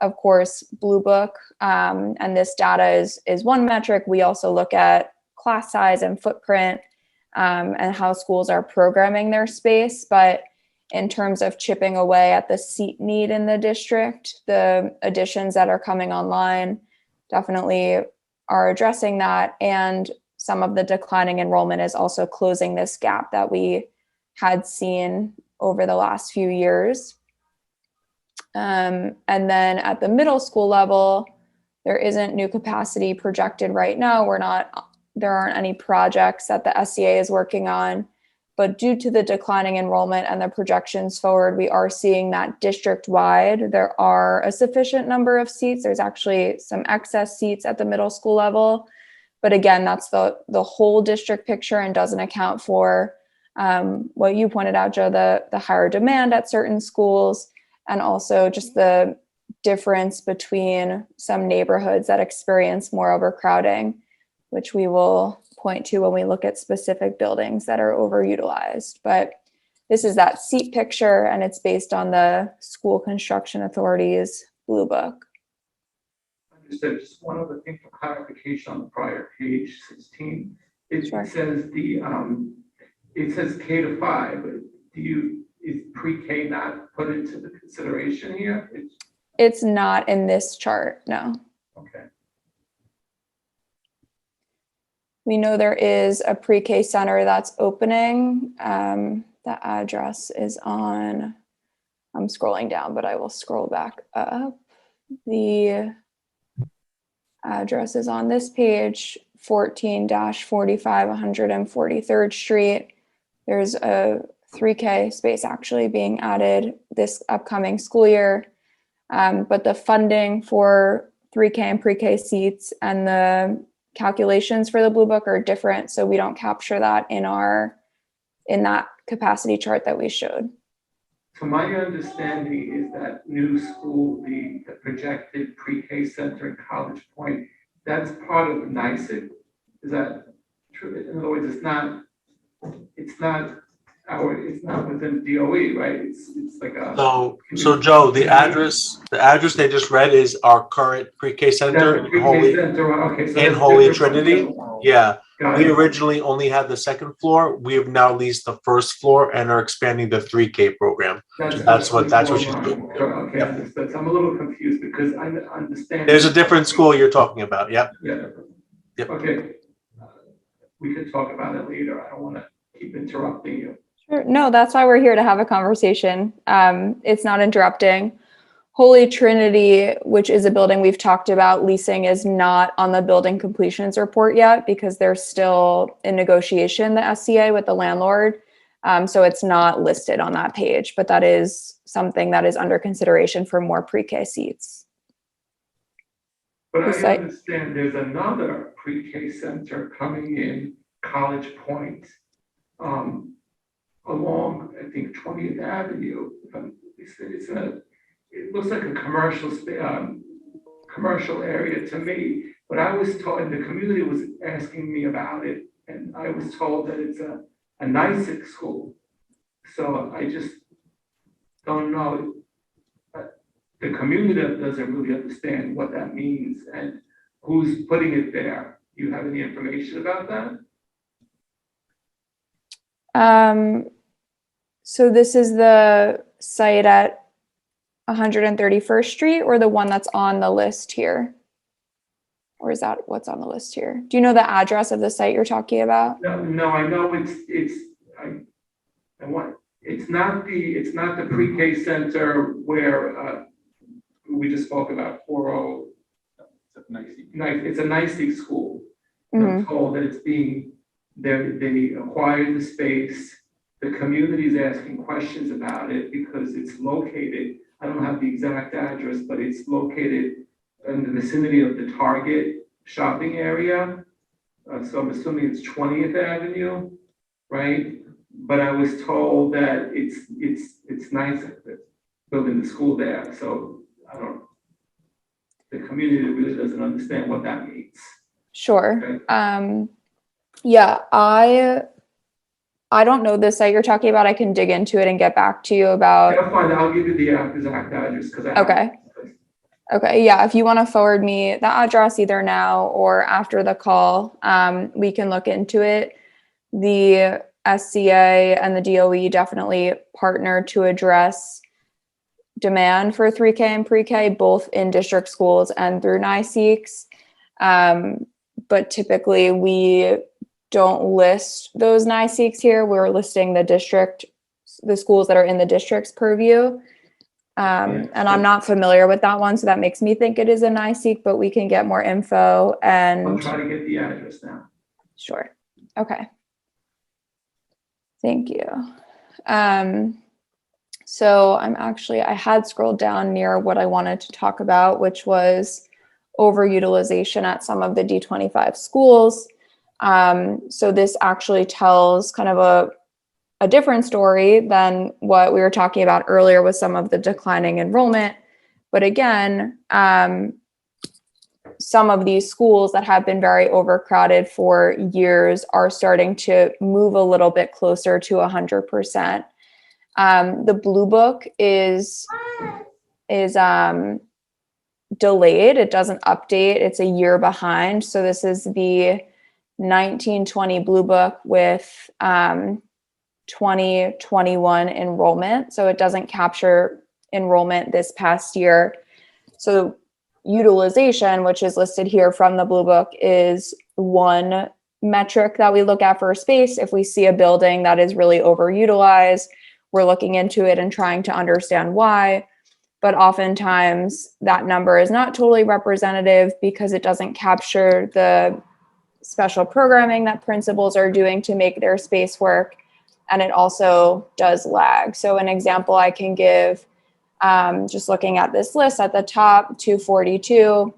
Of course, Blue Book and this data is one metric. We also look at class size and footprint and how schools are programming their space. But in terms of chipping away at the seat need in the district, the additions that are coming online definitely are addressing that. And some of the declining enrollment is also closing this gap that we had seen over the last few years. And then at the middle school level, there isn't new capacity projected right now. There aren't any projects that the SCA is working on but due to the declining enrollment and the projections forward, we are seeing that district-wide, there are a sufficient number of seats. There's actually some excess seats at the middle school level. But again, that's the whole district picture and doesn't account for what you pointed out, Joe, the higher demand at certain schools, and also just the difference between some neighborhoods that experience more overcrowding, which we will point to when we look at specific buildings that are overutilized. But this is that seat picture, and it's based on the School Construction Authority's Blue Book.
Understood. Just one other thing for clarification on the prior page 16. It
Sure.
says it says K to 5, but is pre-K not put into the consideration here?
It's not in this chart, no.
Okay.
We know there is a pre-K center that's opening. The address is on, I'm scrolling down, but I will scroll back up. The address is on this page, 14-45 143rd Street. There's a 3K space actually being added this upcoming school year. But the funding for 3K and pre-K seats and the calculations for the Blue Book are different. So we don't capture that in that capacity chart that we showed.
So my understanding is that new school, the projected pre-K center in College Point, that's part of NYSEG. Is that true? In other words, it's not within DOE, right? It's like a.
So Joe, the address they just read is our current pre-K center in Holy, in Holy Trinity. Yeah,
Got
we
it.
originally only had the second floor. We have now leased the first floor and are expanding the 3K program. That's what she's doing.
Okay, understood. So I'm a little confused because I understand.
There's a different school you're talking about. Yep.
Yeah.
Yep.
Okay. We could talk about it later. I don't want to keep interrupting you.
Sure. No, that's why we're here to have a conversation. It's not interrupting. Holy Trinity, which is a building we've talked about leasing, is not on the building completions report yet because they're still in negotiation, the SCA with the landlord. So it's not listed on that page, but that is something that is under consideration for more pre-K seats.
But I
site-
understand there's another pre-K center coming in College Point, along, I think, 20th Avenue. It looks like a commercial area to me, but I was told, and the community was asking me about it, and I was told that it's a NYSEG school. So I just don't know. The community doesn't really understand what that means and who's putting it there. Do you have any information about that?
So this is the site at 131st Street, or the one that's on the list here? Or is that what's on the list here? Do you know the address of the site you're talking about?
No, I know it's not the pre-K center where we just spoke about 40. It's a NYSEG school. I'm told that it's they acquired the space. The community is asking questions about it because it's located, I don't have the exact address, but it's located in the vicinity of the Target shopping area. So I'm assuming it's 20th Avenue, right? But I was told that it's nice building the school there. So the community really doesn't understand what that means.
Sure.
Okay.
Yeah, I don't know the site you're talking about. I can dig into it and get back to you about.
I'll find. I'll give you the exact address because
Okay. Yeah. If you want to forward me the address either now or after the call, we can look into it. The SCA and the DOE definitely partner to address demand for 3K and pre-K, both in district schools and through NYSEGs. But typically we don't list those NYSEGs here. We're listing the schools that are in the district's purview. And I'm not familiar with that one, so that makes me think it is a NYSEG, but we can get more info and.
I'll try to get the address now.
Sure. Okay. Thank you. So I had scrolled down near what I wanted to talk about, which was overutilization at some of the D25 schools. So this actually tells kind of a different story than what we were talking about earlier with some of the declining enrollment. But again, some of these schools that have been very overcrowded for years are starting to move a little bit closer to 100%. The Blue Book is delayed. It doesn't update. It's a year behind. So this is the 1920 Blue Book with 2021 enrollment. So it doesn't capture enrollment this past year. So utilization, which is listed here from the Blue Book, is one metric that we look at for a space. If we see a building that is really overutilized, we're looking into it and trying to understand why. But oftentimes that number is not totally representative because it doesn't capture the special programming that principals are doing to make their space work. And it also does lag. So an example I can give, just looking at this list at the top, 242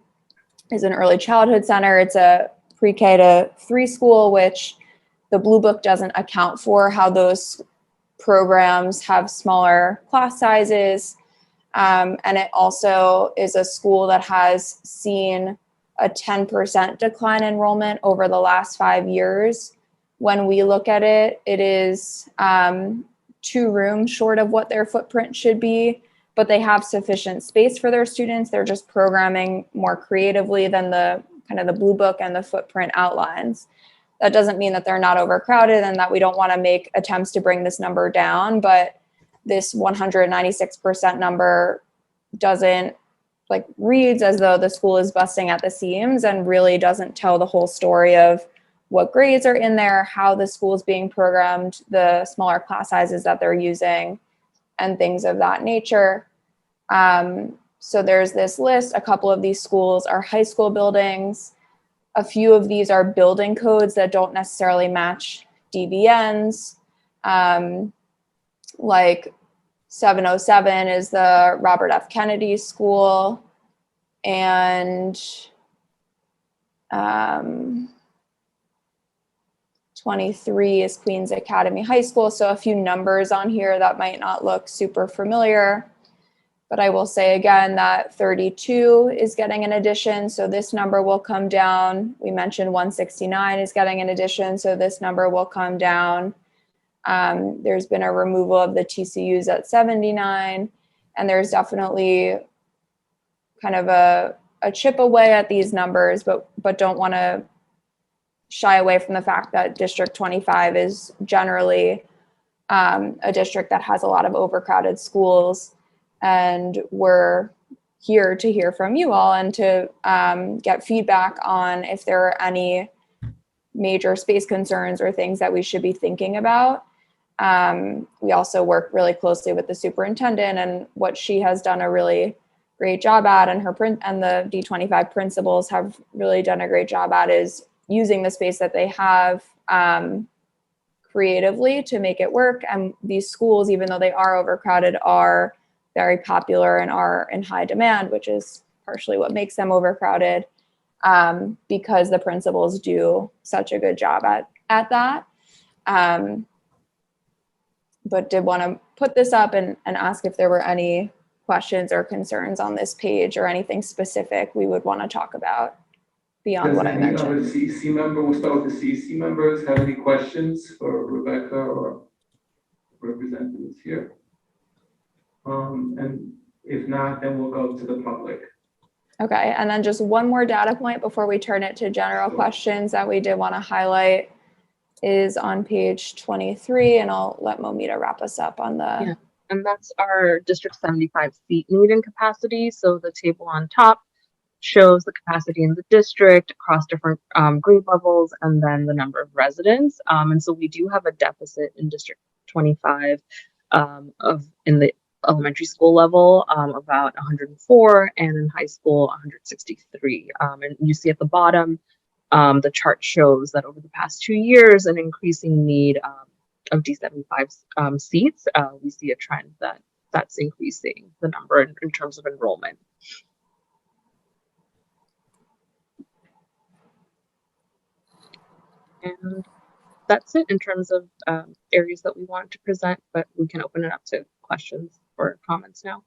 is an early childhood center. It's a pre-K to 3 school, which the Blue Book doesn't account for how those programs have smaller class sizes. And it also is a school that has seen a 10% decline in enrollment over the last 5 years. When we look at it, it is 2 rooms short of what their footprint should be, but they have sufficient space for their students. They're just programming more creatively than the kind of the Blue Book and the footprint outlines. That doesn't mean that they're not overcrowded and that we don't want to make attempts to bring this number down, but this 196% number doesn't reads as though the school is busting at the seams and really doesn't tell the whole story of what grades are in there, how the school is being programmed, the smaller class sizes that they're using, and things of that nature. So there's this list. A couple of these schools are high school buildings. A few of these are building codes that don't necessarily match DBNs. Like 707 is the Robert F. Kennedy School, and 23 is Queens Academy High School. So a few numbers on here that might not look super familiar, but I will say again that 32 is getting an addition. So this number will come down. We mentioned 169 is getting an addition. So this number will come down. There's been a removal of the TCUs at 79, and there's definitely kind of a chip away at these numbers, but don't want to shy away from the fact that District 25 is generally a district that has a lot of overcrowded schools, and we're here to hear from you all and to get feedback on if there are any major space concerns or things that we should be thinking about. We also work really closely with the superintendent, and what she has done a really great job at, and the D25 principals have really done a great job at, is using the space that they have creatively to make it work. And these schools, even though they are overcrowded, are very popular and are in high demand, which is partially what makes them overcrowded, because the principals do such a good job at that. But did want to put this up and ask if there were any questions or concerns on this page or anything specific we would want to talk about beyond what I mentioned.
Does any other CEC member, we'll start with the CEC members, have any questions for Rebecca or representatives here? And if not, then we'll go to the public.
Okay, and then just one more data point before we turn it to general questions that we did want to highlight is on page 23, and I'll let Momita wrap us up on the...
Yeah, and that's our District 75 seat need and capacity. So the table on top shows the capacity in the district across different grade levels, and then the number of residents. And so we do have a deficit in District 25 in the elementary school level, about 104, and in high school 163. And you see at the bottom, the chart shows that over the past 2 years, an increasing need D75 seats, we see a trend that's increasing the number in terms of enrollment. And that's it in terms of areas that we wanted to present, but we can open it up to questions or comments now.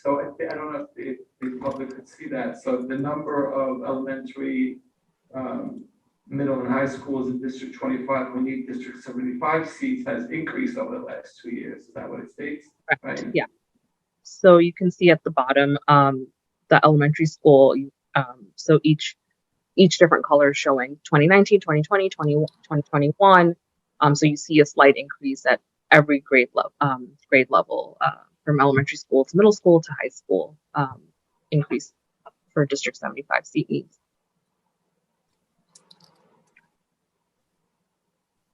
So I don't know if the public could see that. So the number of elementary, middle and high schools in District 25, we need District 75 seats has increased over the last 2 years. Is that what it states? Right?
Yeah. So you can see at the bottom, the elementary school, so each different color is showing 2019, 2020, 2021. So you see a slight increase at every grade level, from elementary school to middle school to high school, increase for District 75 seat needs.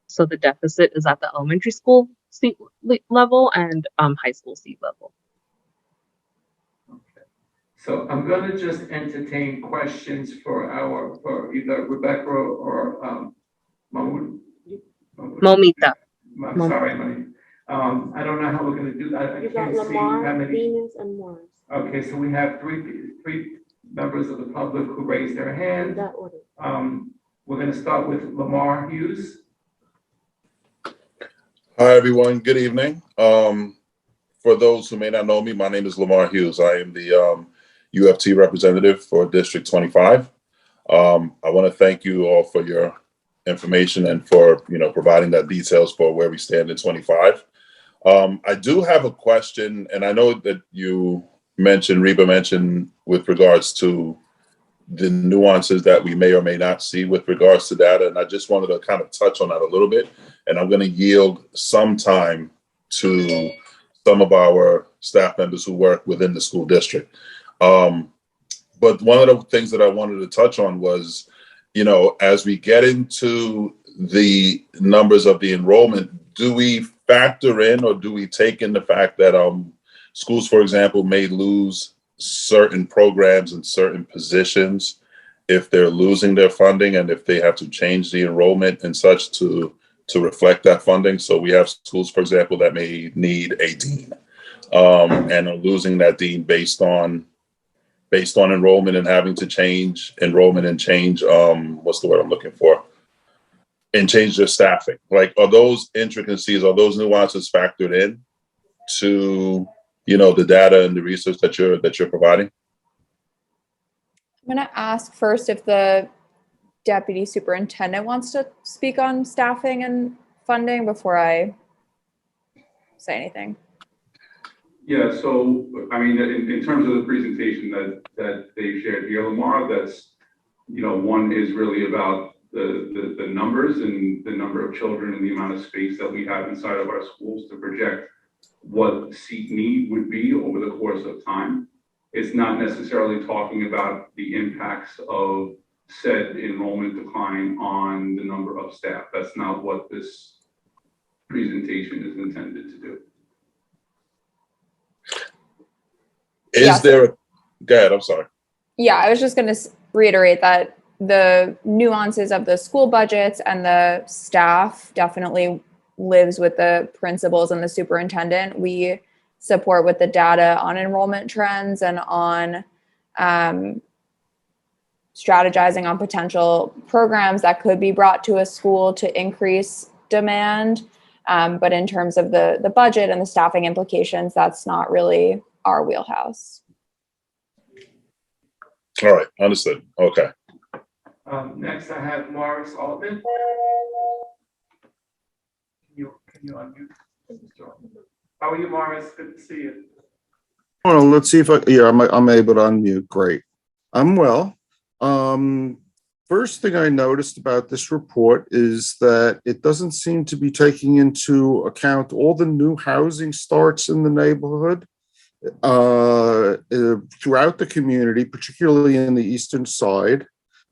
So the deficit is at the elementary school seat level and high school seat level.
Okay. So I'm going to just entertain questions for either Rebecca or Momita. I'm sorry, Momita. I don't know how we're going to do that. I
You got
can't see
Lamar,
how many.
Venus, and Morris.
Okay, so we have three members of the public who raised their
In
hand.
that order.
We're going to start with Lamar Hughes.
Hi, everyone. Good evening. For those who may not know me, my name is Lamar Hughes. I am the UFT representative for District 25. I want to thank you all for your information and for providing that details for where we stand in 25. I do have a question, and I know that Reba mentioned with regards to the nuances that we may or may not see with regards to data, and I just wanted to kind of touch on that a little bit, and I'm going to yield some time to some of our staff members who work within the school district. But one of the things that I wanted to touch on was, as we get into the numbers of the enrollment, do we factor in or do we take in the fact that schools, for example, may lose certain programs and certain positions if they're losing their funding and if they have to change the enrollment and such to reflect that funding? So we have schools, for example, that may need a dean and are losing that dean based on enrollment and having to change enrollment and change what's the word I'm looking for? And change their staffing. Like, are those intricacies, are those nuances factored in to the data and the research that you're providing?
I'm going to ask first if the deputy superintendent wants to speak on staffing and funding before I say anything.
Yeah, so, I mean, in terms of the presentation that they shared here, Lamar, that's, one is really about the numbers and the number of children and the amount of space that we have inside of our schools to project what seat need would be over the course of time. It's not necessarily talking about the impacts of said enrollment decline on the number of staff. That's not what this presentation is intended to do.
Go ahead, I'm sorry.
Yeah, I was just going to reiterate that the nuances of the school budgets and the staff definitely lives with the principals and the superintendent. We support with the data on enrollment trends and on strategizing on potential programs that could be brought to a school to increase demand. But in terms of the budget and the staffing implications, that's not really our wheelhouse.
All right, understood. Okay.
Next, I have Morris Altman. Can you unmute? How are you, Morris? Good to see you.
Well, let's see if I'm able to unmute. Great. I'm well. First thing I noticed about this report is that it doesn't seem to be taking into account all the new housing starts in the neighborhood throughout the community, particularly in the eastern side.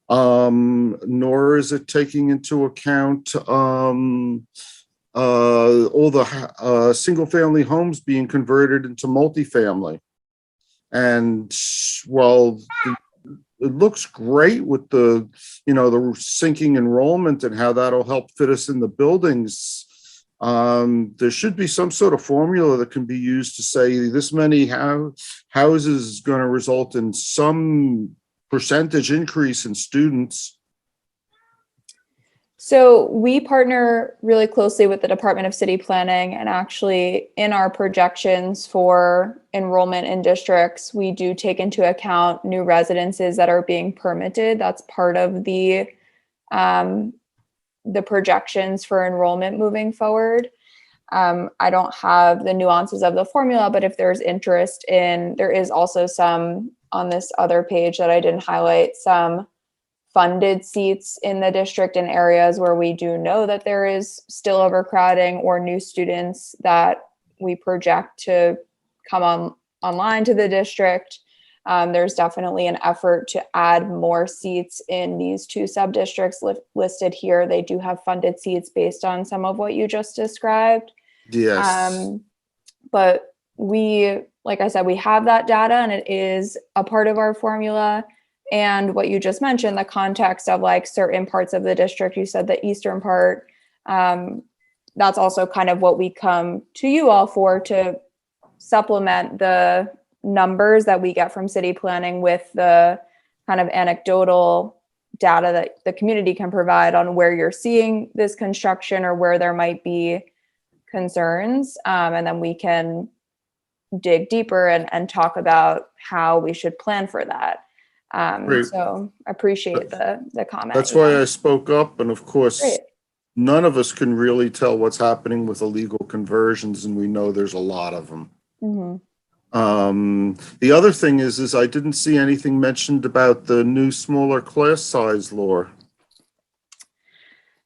Nor is it taking into account all the single-family homes being converted into multifamily. And while it looks great with the, the sinking enrollment and how that'll help fit us in the buildings. There should be some sort of formula that can be used to say this many houses is going to result in some percentage increase in students.
So we partner really closely with the Department of City Planning, and actually in our projections for enrollment in districts, we do take into account new residences that are being permitted. That's part of the projections for enrollment moving forward. I don't have the nuances of the formula, but if there's interest there is also some on this other page that I didn't highlight, some funded seats in the district in areas where we do know that there is still overcrowding or new students that we project to come online to the district. There's definitely an effort to add more seats in these two sub-districts listed here. They do have funded seats based on some of what you just described.
Yes.
But we, like I said, we have that data and it is a part of our formula. And what you just mentioned, the context of like certain parts of the district, you said the eastern part, that's also kind of what we come to you all for, to supplement the numbers that we get from city planning with the kind of anecdotal data that the community can provide on where you're seeing this construction or where there might be concerns. And then we can dig deeper and talk about how we should plan for that.
Great.
So I appreciate the comment.
That's why I spoke up. And of course,
Great.
none of us can really tell what's happening with illegal conversions, and we know there's a lot of them.
Mm-hmm.
The other thing is I didn't see anything mentioned about the new smaller class size law.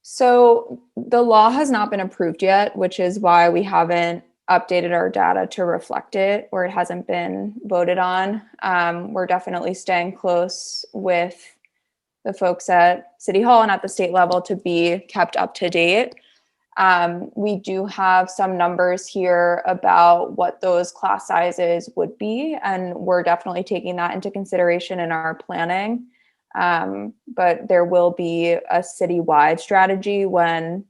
So the law has not been approved yet, which is why we haven't updated our data to reflect it, or it hasn't been voted on. We're definitely staying close with the folks at City Hall and at the state level to be kept up to date. We do have some numbers here about what those class sizes would be, and we're definitely taking that into consideration in our planning. But there will be a citywide strategy when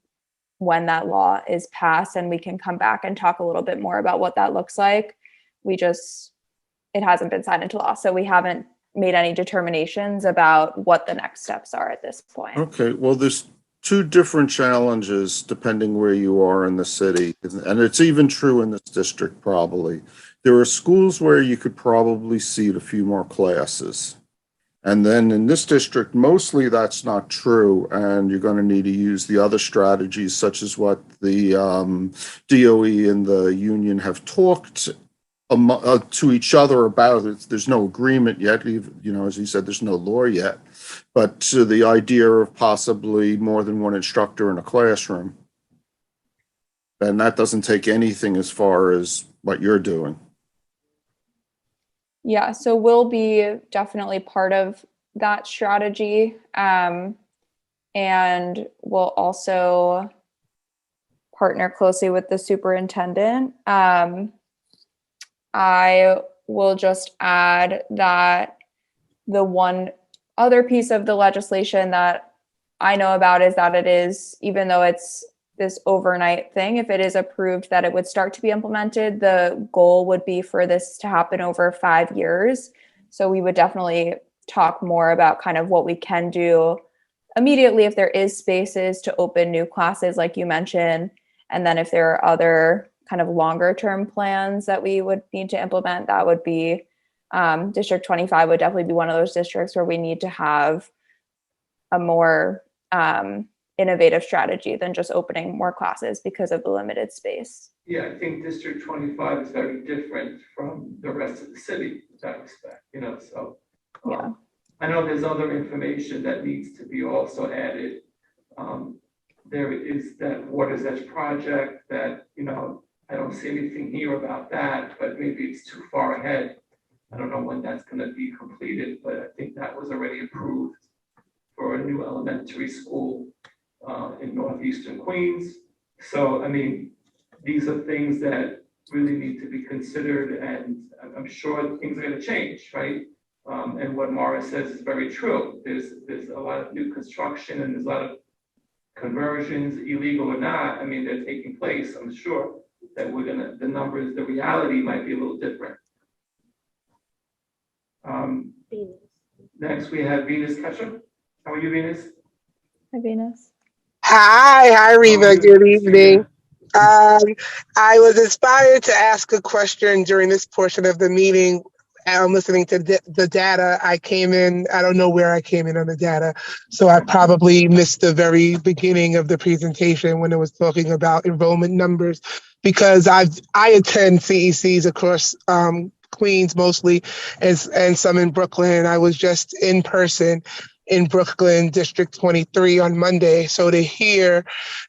that law is passed, and we can come back and talk a little bit more about what that looks like. It hasn't been signed into law, so we haven't made any determinations about what the next steps are at this point.
Okay, well, there's two different challenges depending where you are in the city, and it's even true in this district probably. There are schools where you could probably seat a few more classes. And then in this district, mostly that's not true, and you're going to need to use the other strategies, such as what the DOE and the union have talked to each other about. There's no agreement yet, as he said, there's no law yet, but to the idea of possibly more than one instructor in a classroom. And that doesn't take anything as far as what you're doing.
Yeah, so we'll be definitely part of that strategy. And we'll also partner closely with the superintendent. I will just add that the one other piece of the legislation that I know about is that it is, even though it's this overnight thing, if it is approved that it would start to be implemented, the goal would be for this to happen over 5 years. So we would definitely talk more about kind of what we can do immediately if there is spaces to open new classes, like you mentioned. And then if there are other kind of longer term plans that we would need to implement, that would be District 25 would definitely be one of those districts where we need to have a more innovative strategy than just opening more classes because of the limited space.
Yeah, I think District 25 is very different from the rest of the city in that respect, so.
Yeah.
I know there's other information that needs to be also added. There is that Water's Edge project that, I don't see anything here about that, but maybe it's too far ahead. I don't know when that's going to be completed, but I think that was already approved for a new elementary school in northeastern Queens. So, I mean, these are things that really need to be considered, and I'm sure things are going to change, right? And what Mara says is very true. There's a lot of new construction and there's a lot of conversions, illegal or not. I mean, they're taking place. I'm sure that the numbers, the reality might be a little different. Next, we have Venus Ketchum. How are you, Venus?
Hi, Venus.
Hi, Reva. Good evening. I was inspired to ask a question during this portion of the meeting. I'm listening to the data. I came in, I don't know where I came in on the data, so I probably missed the very beginning of the presentation when it was talking about enrollment numbers, because I attend CECs across Queens mostly, and some in Brooklyn. I was just in person in Brooklyn, District 23 on Monday. So to hear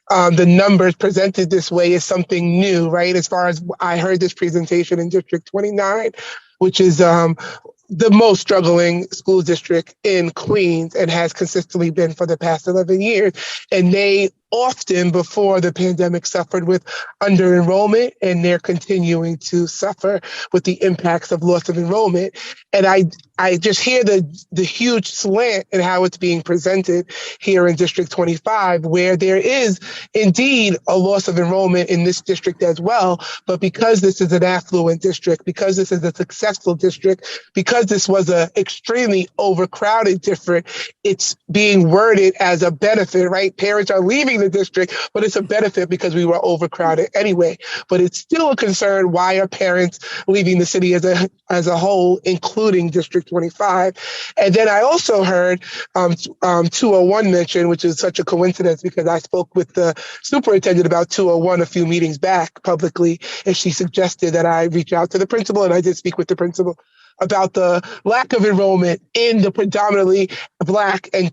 the numbers presented this way is something new, right? As far as I heard this presentation in District 29, which is the most struggling school district in Queens and has consistently been for the past 11 years. And they often before the pandemic suffered with under enrollment, and they're continuing to suffer with the impacts of loss of enrollment. And I just hear the huge slant in how it's being presented here in District 25, where there is indeed a loss of enrollment in this district as well. But because this is an affluent district, because this is a successful district, because this was a extremely overcrowded district, it's being worded as a benefit, right? Parents are leaving the district, but it's a benefit because we were overcrowded anyway. But it's still a concern, why are parents leaving the city as a whole, including District 25? And then I also heard 201 mentioned, which is such a coincidence because I spoke with the superintendent about 201 a few meetings back publicly, and she suggested that I reach out to the principal, and I did speak with the principal about the lack of enrollment in the predominantly Black and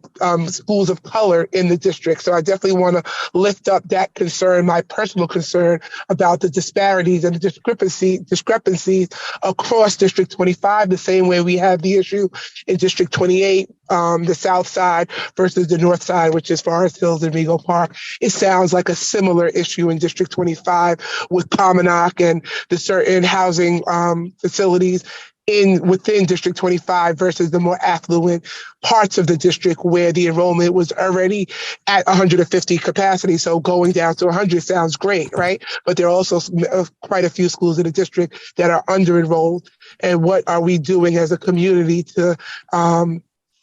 schools of color in the district. So I definitely want to lift up that concern, my personal concern about the disparities and the discrepancies across District 25, the same way we have the issue in District 28, the South Side versus the North Side, which is Forest Hills and Rego Park. It sounds like a similar issue in District 25 with Cominac and the certain housing facilities within District 25 versus the more affluent parts of the district where the enrollment was already at 150 capacity. So going down to 100 sounds great, right? But there are also quite a few schools in the district that are under enrolled. And what are we doing as a community to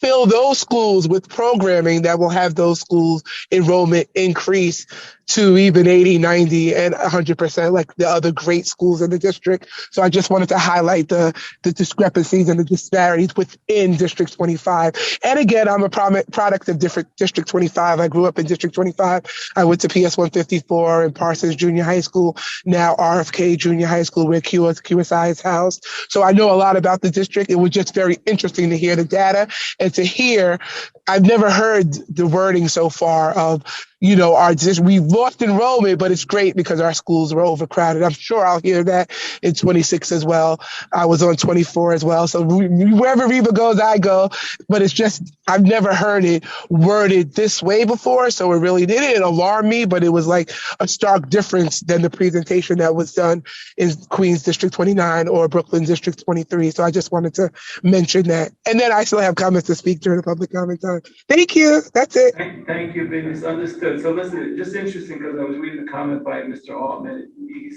fill those schools with programming that will have those schools enrollment increase to even 80, 90, and 100% like the other great schools in the district. So I just wanted to highlight the discrepancies and the disparities within District 25. And again, I'm a product of District 25. I grew up in District 25. I went to PS 154 and Parsons Junior High School, now RFK Junior High School, where QSI is housed. So I know a lot about the district. It was just very interesting to hear the data and to hear, I've never heard the wording so far of, we've lost enrollment, but it's great because our schools were overcrowded. I'm sure I'll hear that in 26 as well. I was on 24 as well. So wherever Reva goes, I go. But it's just, I've never heard it worded this way before. So it really didn't alarm me, but it was like a stark difference than the presentation that was done in Queens District 29 or Brooklyn District 23. So I just wanted to mention that. And then I still have comments to speak during the public comment time. Thank you. That's it.
Thank you, Venus. Understood. So listen, just interesting because I was reading a comment by Mr. Altman. He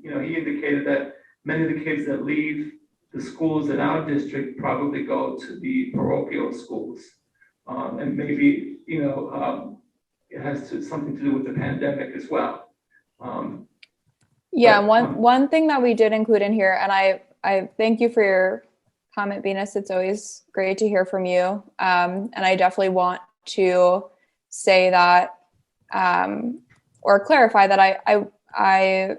indicated that many of the kids that leave the schools in our district probably go to the parochial schools, and maybe it has something to do with the pandemic as well.
One thing that we did include in here, and I thank you for your comment, Venus. It's always great to hear from you, and I definitely want to say that. Or clarify that I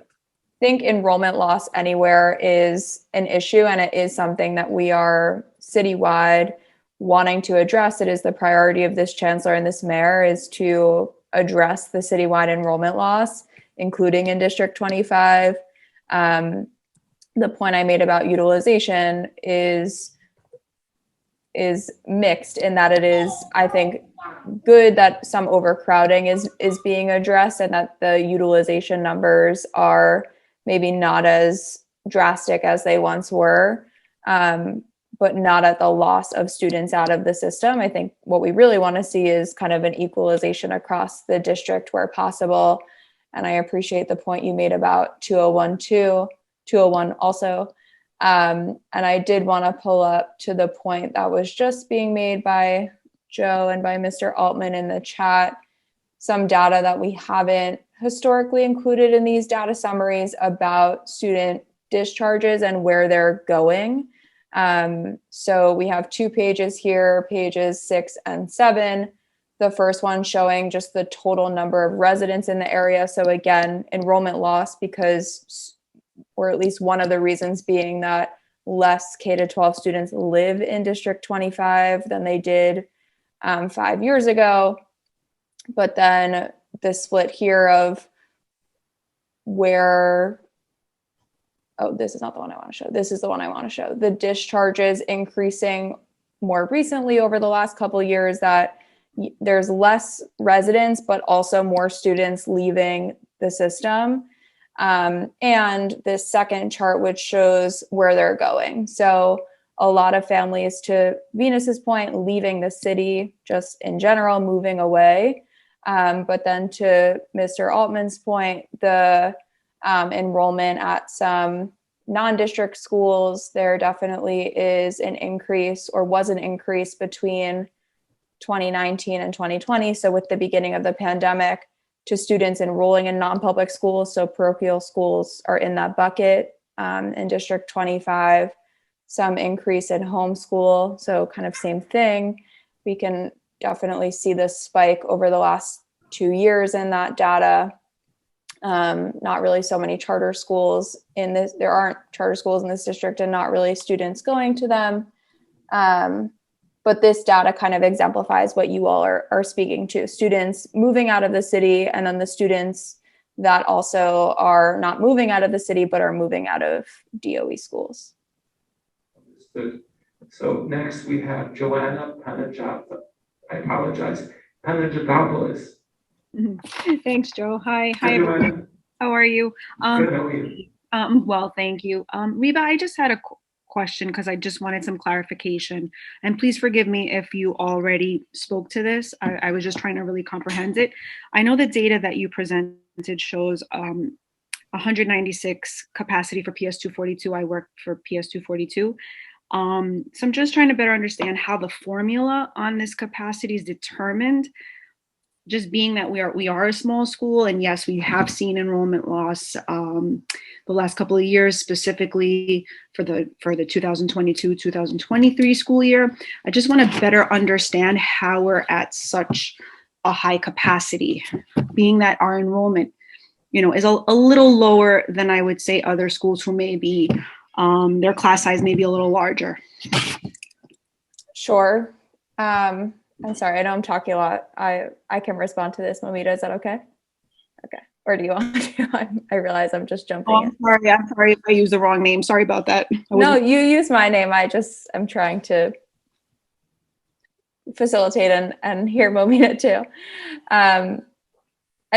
think enrollment loss anywhere is an issue, and it is something that we are citywide wanting to address. It is the priority of this chancellor and this mayor is to address the citywide enrollment loss, including in District 25. The point I made about utilization is mixed in that it is, I think, good that some overcrowding is being addressed and that the utilization numbers are maybe not as drastic as they once were. but not at the loss of students out of the system. I think what we really want to see is kind of an equalization across the district where possible. And I appreciate the point you made about 201 also. And I did want to pull up to the point that was just being made by Joe and by Mr. Altman in the chat, some data that we haven't historically included in these data summaries about student discharges and where they're going. So we have 2 pages here, pages 6 and 7. The first one showing just the total number of residents in the area. So again, enrollment loss because, or at least one of the reasons being that less K-12 students live in District 25 than they did 5 years ago. But then the split here of where, oh, this is not the one I want to show. This is the one I want to show. The discharges increasing more recently over the last couple of years, that there's less residents, but also more students leaving the system. And this second chart, which shows where they're going. So a lot of families, to Venus's point, leaving the city just in general, moving away. But then to Mr. Altman's point, the enrollment at some non-district schools, there definitely is an increase, or was an increase between 2019 and 2020. So with the beginning of the pandemic, to students enrolling in non-public schools. So parochial schools are in that bucket. In District 25, some increase in homeschool. So kind of same thing. We can definitely see this spike over the last 2 years in that data. Not really so many charter schools in this. There aren't charter schools in this district, and not really students going to them. But this data kind of exemplifies what you all are speaking to. Students moving out of the city, and then the students that also are not moving out of the city, but are moving out of DOE schools.
Understood. So next we have Joanna Panagopoulos.
Thanks, Joe. Hi,
Hi,
everyone.
Joanna.
How are you?
Good, how are you?
Well, thank you. Reba, I just had a question because I just wanted some clarification. And please forgive me if you already spoke to this. I was just trying to really comprehend it. I know the data that you presented shows 196 capacity for PS242. I work for PS242. So I'm just trying to better understand how the formula on this capacity is determined. Just being that we are a small school, and yes, we have seen enrollment loss the last couple of years, specifically for the 2022-2023 school year. I just want to better understand how we're at such a high capacity, being that our enrollment, is a little lower than I would say other schools who may be their class size may be a little larger.
Sure. I'm sorry, I know I'm talking a lot. I can respond to this, Momita. Is that okay? Okay. Or do you want to? I realize I'm just jumping in.
I'm sorry if I used the wrong name. Sorry about that.
No, you use my name. I'm trying to facilitate and hear Momita too. I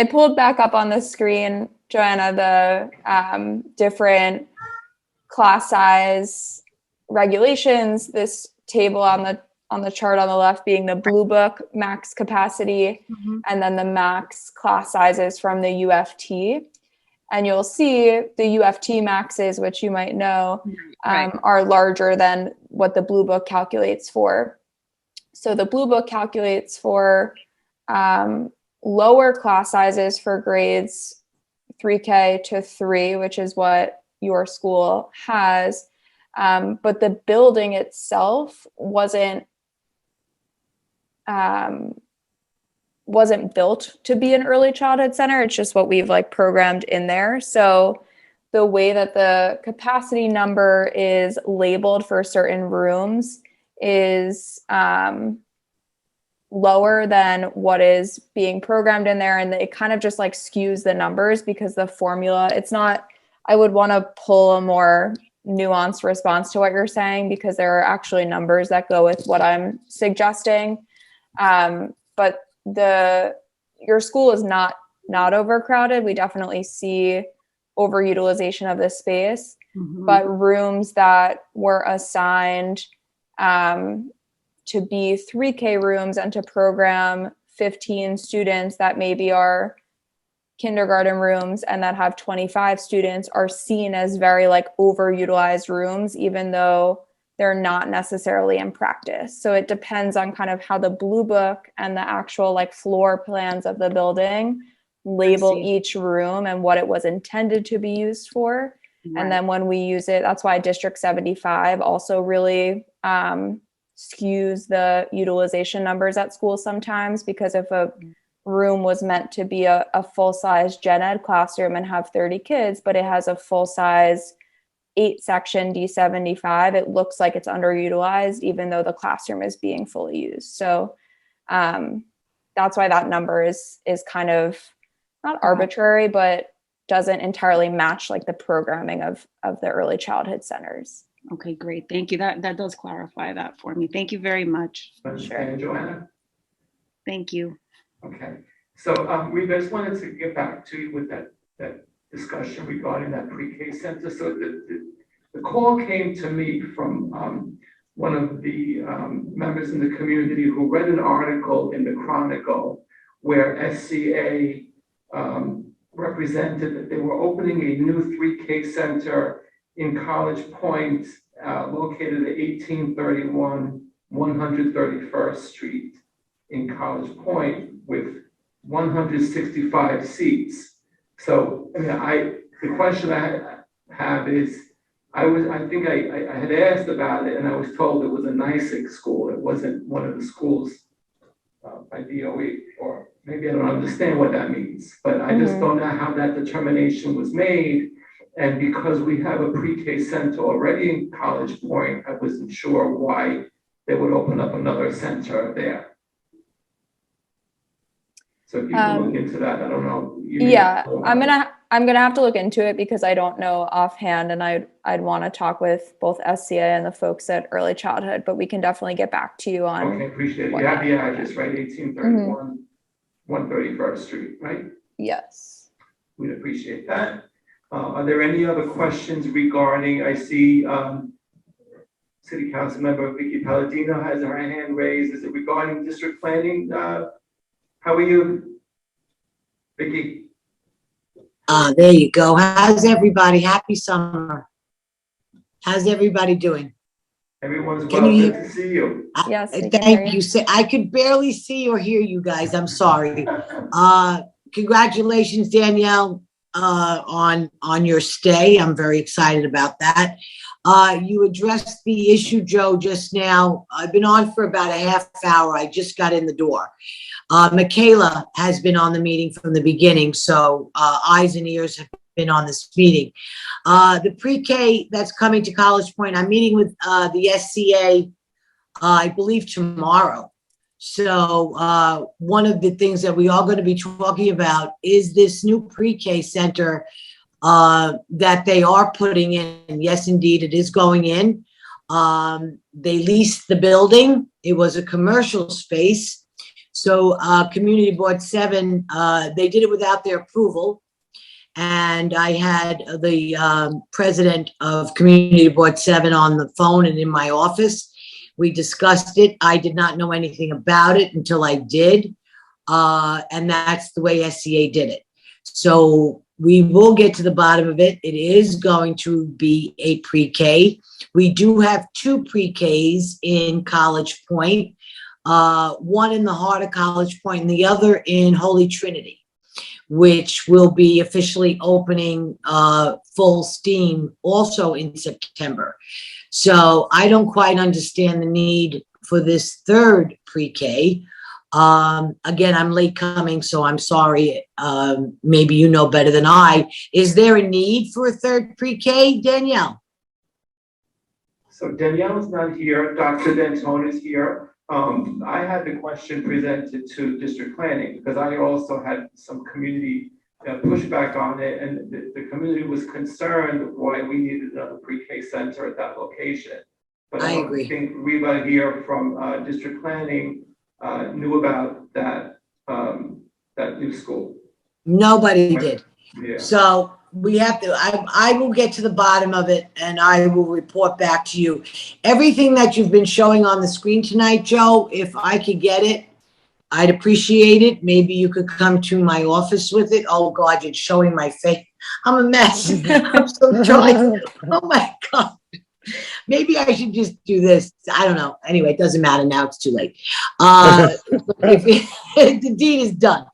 pulled back up on the screen, Joanna, the different class size regulations, this table on the chart on the left being the Blue Book max capacity, and then the max class sizes from the UFT. And you'll see the UFT maxes, which you might know, are larger than what the Blue Book calculates for. So the Blue Book calculates for lower class sizes for grades 3K to 3, which is what your school has. But the building itself wasn't built to be an early childhood center. It's just what we've programmed in there. So the way that the capacity number is labeled for certain rooms is lower than what is being programmed in there. And it kind of just skews the numbers because the formula, it's not, I would want to pull a more nuanced response to what you're saying because there are actually numbers that go with what I'm suggesting. But your school is not overcrowded. We definitely see overutilization of this space, but rooms that were assigned to be 3K rooms and to program 15 students that maybe are kindergarten rooms and that have 25 students are seen as very like overutilized rooms, even though they're not necessarily in practice. So it depends on kind of how the blue book and the actual like floor plans of the building label each room and what it was intended to be used for.
Right.
And then when we use it, that's why District 75 also really skews the utilization numbers at schools sometimes, because if a room was meant to be a full-size gen ed classroom and have 30 kids, but it has a full-size 8-section D75, it looks like it's underutilized, even though the classroom is being fully used. So that's why that number is kind of not arbitrary, but doesn't entirely match like the programming of the early childhood centers.
Okay, great. Thank you. That does clarify that for me. Thank you very much.
Understand, Joanna?
Thank you.
Okay, so we just wanted to get back to you with that discussion regarding that pre-K center. So the call came to me from one of the members in the community who read an article in the Chronicle where SCA represented that they were opening a new 3K center in College Point, located at 1831 131st Street in College Point with 165 seats. So, I mean, the question I have is, I think I had asked about it and I was told it was a NYSEG school. It wasn't one of the schools by DOE, or maybe I don't understand what that means, but I just don't know how that determination was made. And because we have a pre-K center already in College Point, I wasn't sure why they would open up another center there. So if you can look into that, I don't know.
Yeah, I'm gonna have to look into it because I don't know offhand, and I'd want to talk with both SCA and the folks at Early Childhood, but we can definitely get back to you on.
Okay, appreciate it. You have the address, right? 1831 131st Street, right?
Yes.
We'd appreciate that. Are there any other questions regarding, I see City Council Member Vicky Palladino has her hand raised. Is it regarding district planning? How are you, Vicky?
There you go. How's everybody? Happy summer. How's everybody doing?
Everyone's
Can
well.
you
Good to see you.
Yes.
Thank you. I could barely see or hear you guys. I'm sorry. Congratulations, Danielle, on your stay. I'm very excited about that. You addressed the issue, Joe, just now. I've been on for about a half hour. I just got in the door. Michaela has been on the meeting from the beginning, so eyes and ears have been on this meeting. The pre-K that's coming to College Point, I'm meeting with the SCA, I believe tomorrow. So one of the things that we are going to be talking about is this new pre-K center that they are putting in. Yes, indeed, it is going in. They leased the building. It was a commercial space. So Community Board 7, they did it without their approval. And I had the president of Community Board 7 on the phone and in my office. We discussed it. I did not know anything about it until I did. And that's the way SCA did it. So we will get to the bottom of it. It is going to be a pre-K. We do have 2 pre-Ks in College Point, one in the heart of College Point and the other in Holy Trinity, which will be officially opening full steam also in September. So I don't quite understand the need for this 3rd pre-K. Again, I'm late coming, so I'm sorry. Maybe you know better than I. Is there a need for a 3rd pre-K, Danielle?
So Danielle's not here. Dr. D'Antone is here. I had the question presented to district planning because I also had some community pushback on it, and the community was concerned why we needed another pre-K center at that location. But I
agree.
think Reba here from district planning knew about that that new school.
Nobody did.
Yeah.
So we have to, I will get to the bottom of it and I will report back to you. Everything that you've been showing on the screen tonight, Joe, if I could get it, I'd appreciate it. Maybe you could come to my office with it. Oh God, you're showing my face. I'm a mess. I'm so joyful. Oh my God. Maybe I should just do this. I don't know. Anyway, it doesn't matter now. It's too late. The deed is done.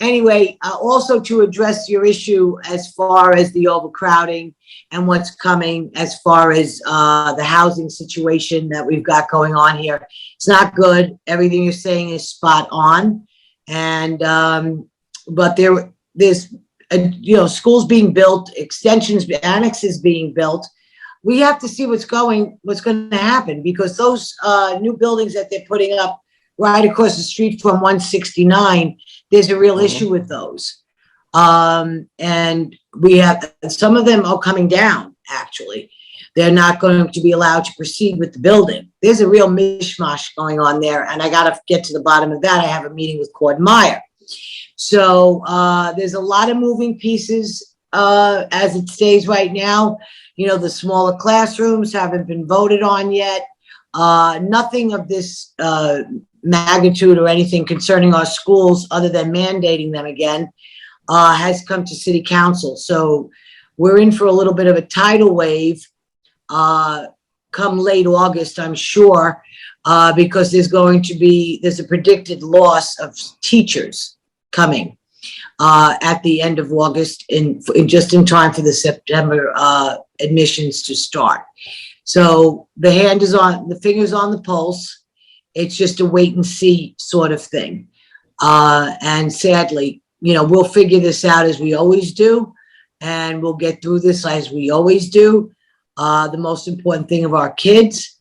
Anyway, also to address your issue as far as the overcrowding and what's coming as far as the housing situation that we've got going on here. It's not good. Everything you're saying is spot on. And, but there's, schools being built, extensions, annexes being built. We have to see what's going to happen, because those new buildings that they're putting up right across the street from 169, there's a real issue with those. And we have, some of them are coming down, actually. They're not going to be allowed to proceed with the building. There's a real mishmash going on there, and I got to get to the bottom of that. I have a meeting with Cord Meyer. So there's a lot of moving pieces as it stays right now. The smaller classrooms haven't been voted on yet. Nothing of this magnitude or anything concerning our schools other than mandating them again has come to city council. So we're in for a little bit of a tidal wave come late August, I'm sure, because there's a predicted loss of teachers coming at the end of August just in time for the September admissions to start. So the finger's on the pulse. It's just a wait and see sort of thing. And sadly, we'll figure this out as we always do, and we'll get through this as we always do. The most important thing of our kids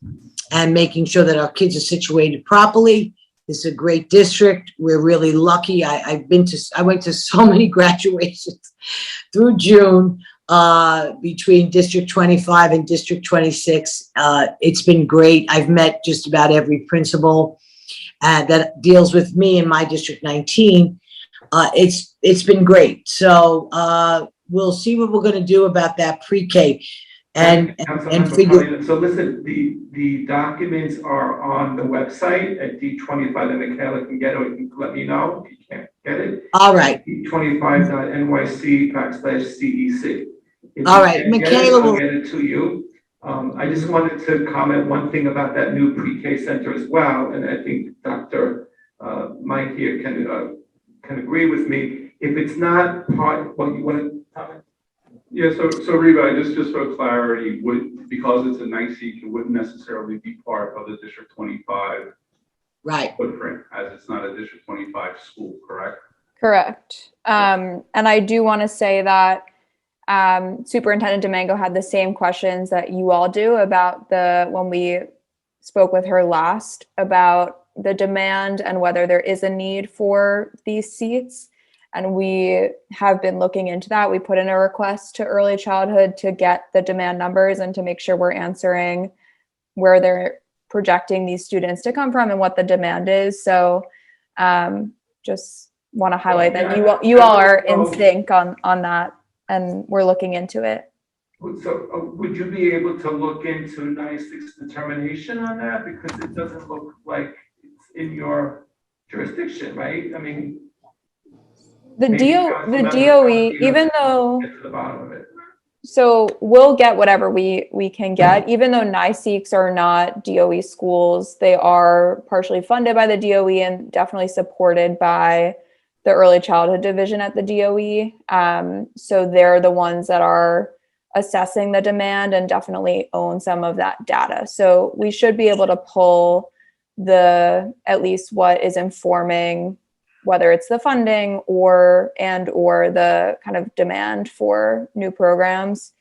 and making sure that our kids are situated properly. It's a great district. We're really lucky. I went to so many graduations through June between District 25 and District 26. It's been great. I've met just about every principal that deals with me in my District 19. It's been great. So we'll see what we're going to do about that pre-K and figure.
So listen, the documents are on the website at D25 that Michaela can get, or you can let me know if you can't get it.
All right.
D25.nyc/CEC.
All right, Michaela
will
will
get it to you. I just wanted to comment one thing about that new pre-K center as well, and I think Dr. Mike here can agree with me. If it's not part, what you want to comment?
Yeah, so Reba, just for clarity, because it's a NICE, it wouldn't necessarily be part of the District 25 footprint, as it's not a District 25 school, correct?
Correct. And I do want to say that Superintendent Domingo had the same questions that you all do about when we spoke with her last about the demand and whether there is a need for these seats. And we have been looking into that. We put in a request to early childhood to get the demand numbers and to make sure we're answering where they're projecting these students to come from and what the demand is. So just want to highlight that you all are in sync on that, and we're looking into it.
So would you be able to look into NICE's determination on that? Because it doesn't look like it's in your jurisdiction, right? I mean,
the DOE, even though, so we'll get whatever we can get, even though NICEs are not DOE schools, they are partially funded by the DOE and definitely supported by the early childhood division at the DOE. So they're the ones that are assessing the demand and definitely own some of that data. So we should be able to pull at least what is informing whether it's the funding or the kind of demand for new programs.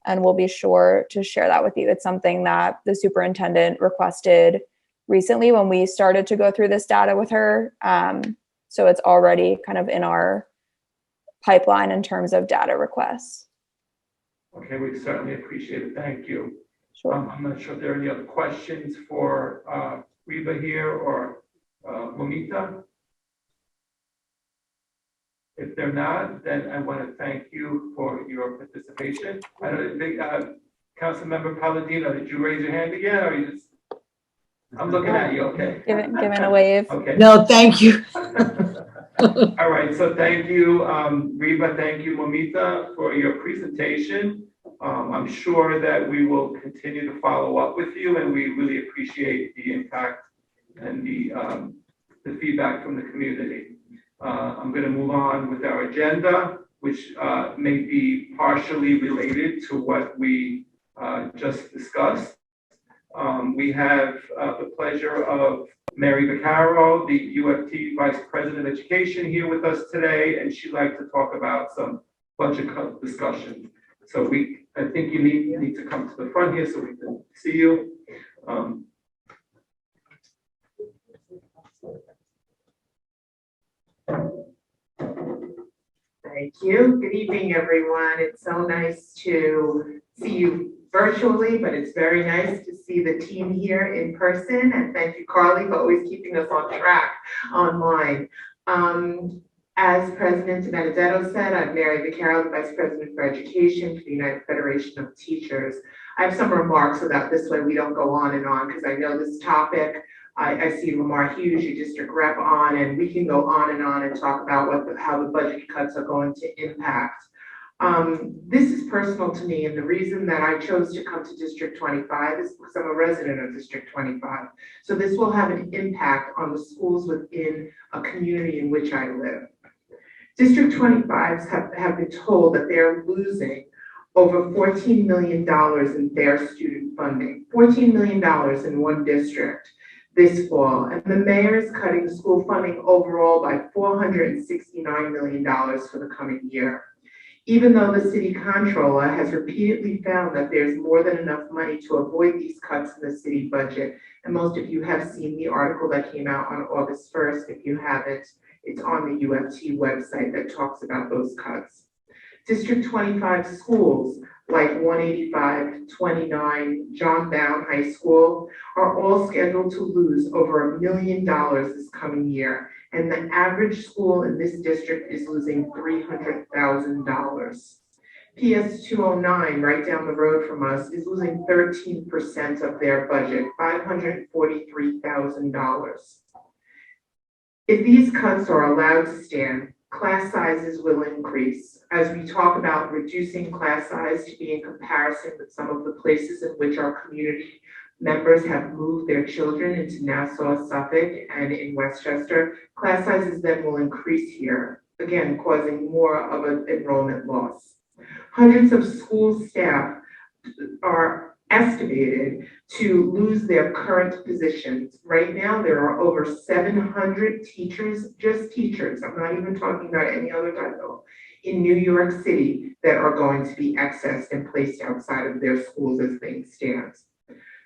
And we'll be sure to share that with you. It's something that the superintendent requested recently when we started to go through this data with her. So it's already kind of in our pipeline in terms of data requests.
Okay, we certainly appreciate it. Thank you.
Sure.
I'm not sure if there are any other questions for Reba here or Momita. If they're not, then I want to thank you for your participation. I don't think, Councilmember Palladino, did you raise your hand again, or you just? I'm looking at you, okay.
Giving a wave.
Okay.
No, thank you.
All right, so thank you, Reba, thank you, Momita, for your presentation. I'm sure that we will continue to follow up with you, and we really appreciate the impact and the feedback from the community. I'm going to move on with our agenda, which may be partially related to what we just discussed. We have the pleasure of Mary Vaccaro, the UFT Vice President of Education, here with us today, and she'd like to talk about some budget discussion. So I think you need to come to the front here so we can see you.
Thank you. Good evening, everyone. It's so nice to see you virtually, but it's very nice to see the team here in person. And thank you, Carly, for always keeping us on track online. As President Benedetto said, I'm Mary Vaccaro, the Vice President for Education for the United Federation of Teachers. I have some remarks so that this way we don't go on and on, because I know this topic. I see Lamar Hughes, your district rep, on, and we can go on and talk about how the budget cuts are going to impact. This is personal to me, and the reason that I chose to come to District 25 is because I'm a resident of District 25. So this will have an impact on the schools within a community in which I live. District 25s have been told that they're losing over $14 million in their student funding, $14 million in one district this fall, and the mayor is cutting school funding overall by $469 million for the coming year. Even though the city comptroller has repeatedly found that there's more than enough money to avoid these cuts in the city budget, and most of you have seen the article that came out on August 1st. If you haven't, it's on the UFT website that talks about those cuts. District 25 schools like 185, 29, John Bowne High School are all scheduled to lose over $1 million this coming year. And the average school in this district is losing $300,000. PS 209, right down the road from us, is losing 13% of their budget, $543,000. If these cuts are allowed to stand, class sizes will increase. As we talk about reducing class size to be in comparison with some of the places in which our community members have moved their children into Nassau, Suffolk, and in Westchester, class sizes then will increase here, again, causing more of an enrollment loss. Hundreds of school staff are estimated to lose their current positions. Right now, there are over 700 teachers, just teachers, I'm not even talking about any other title, in New York City that are going to be accessed and placed outside of their schools as things stand.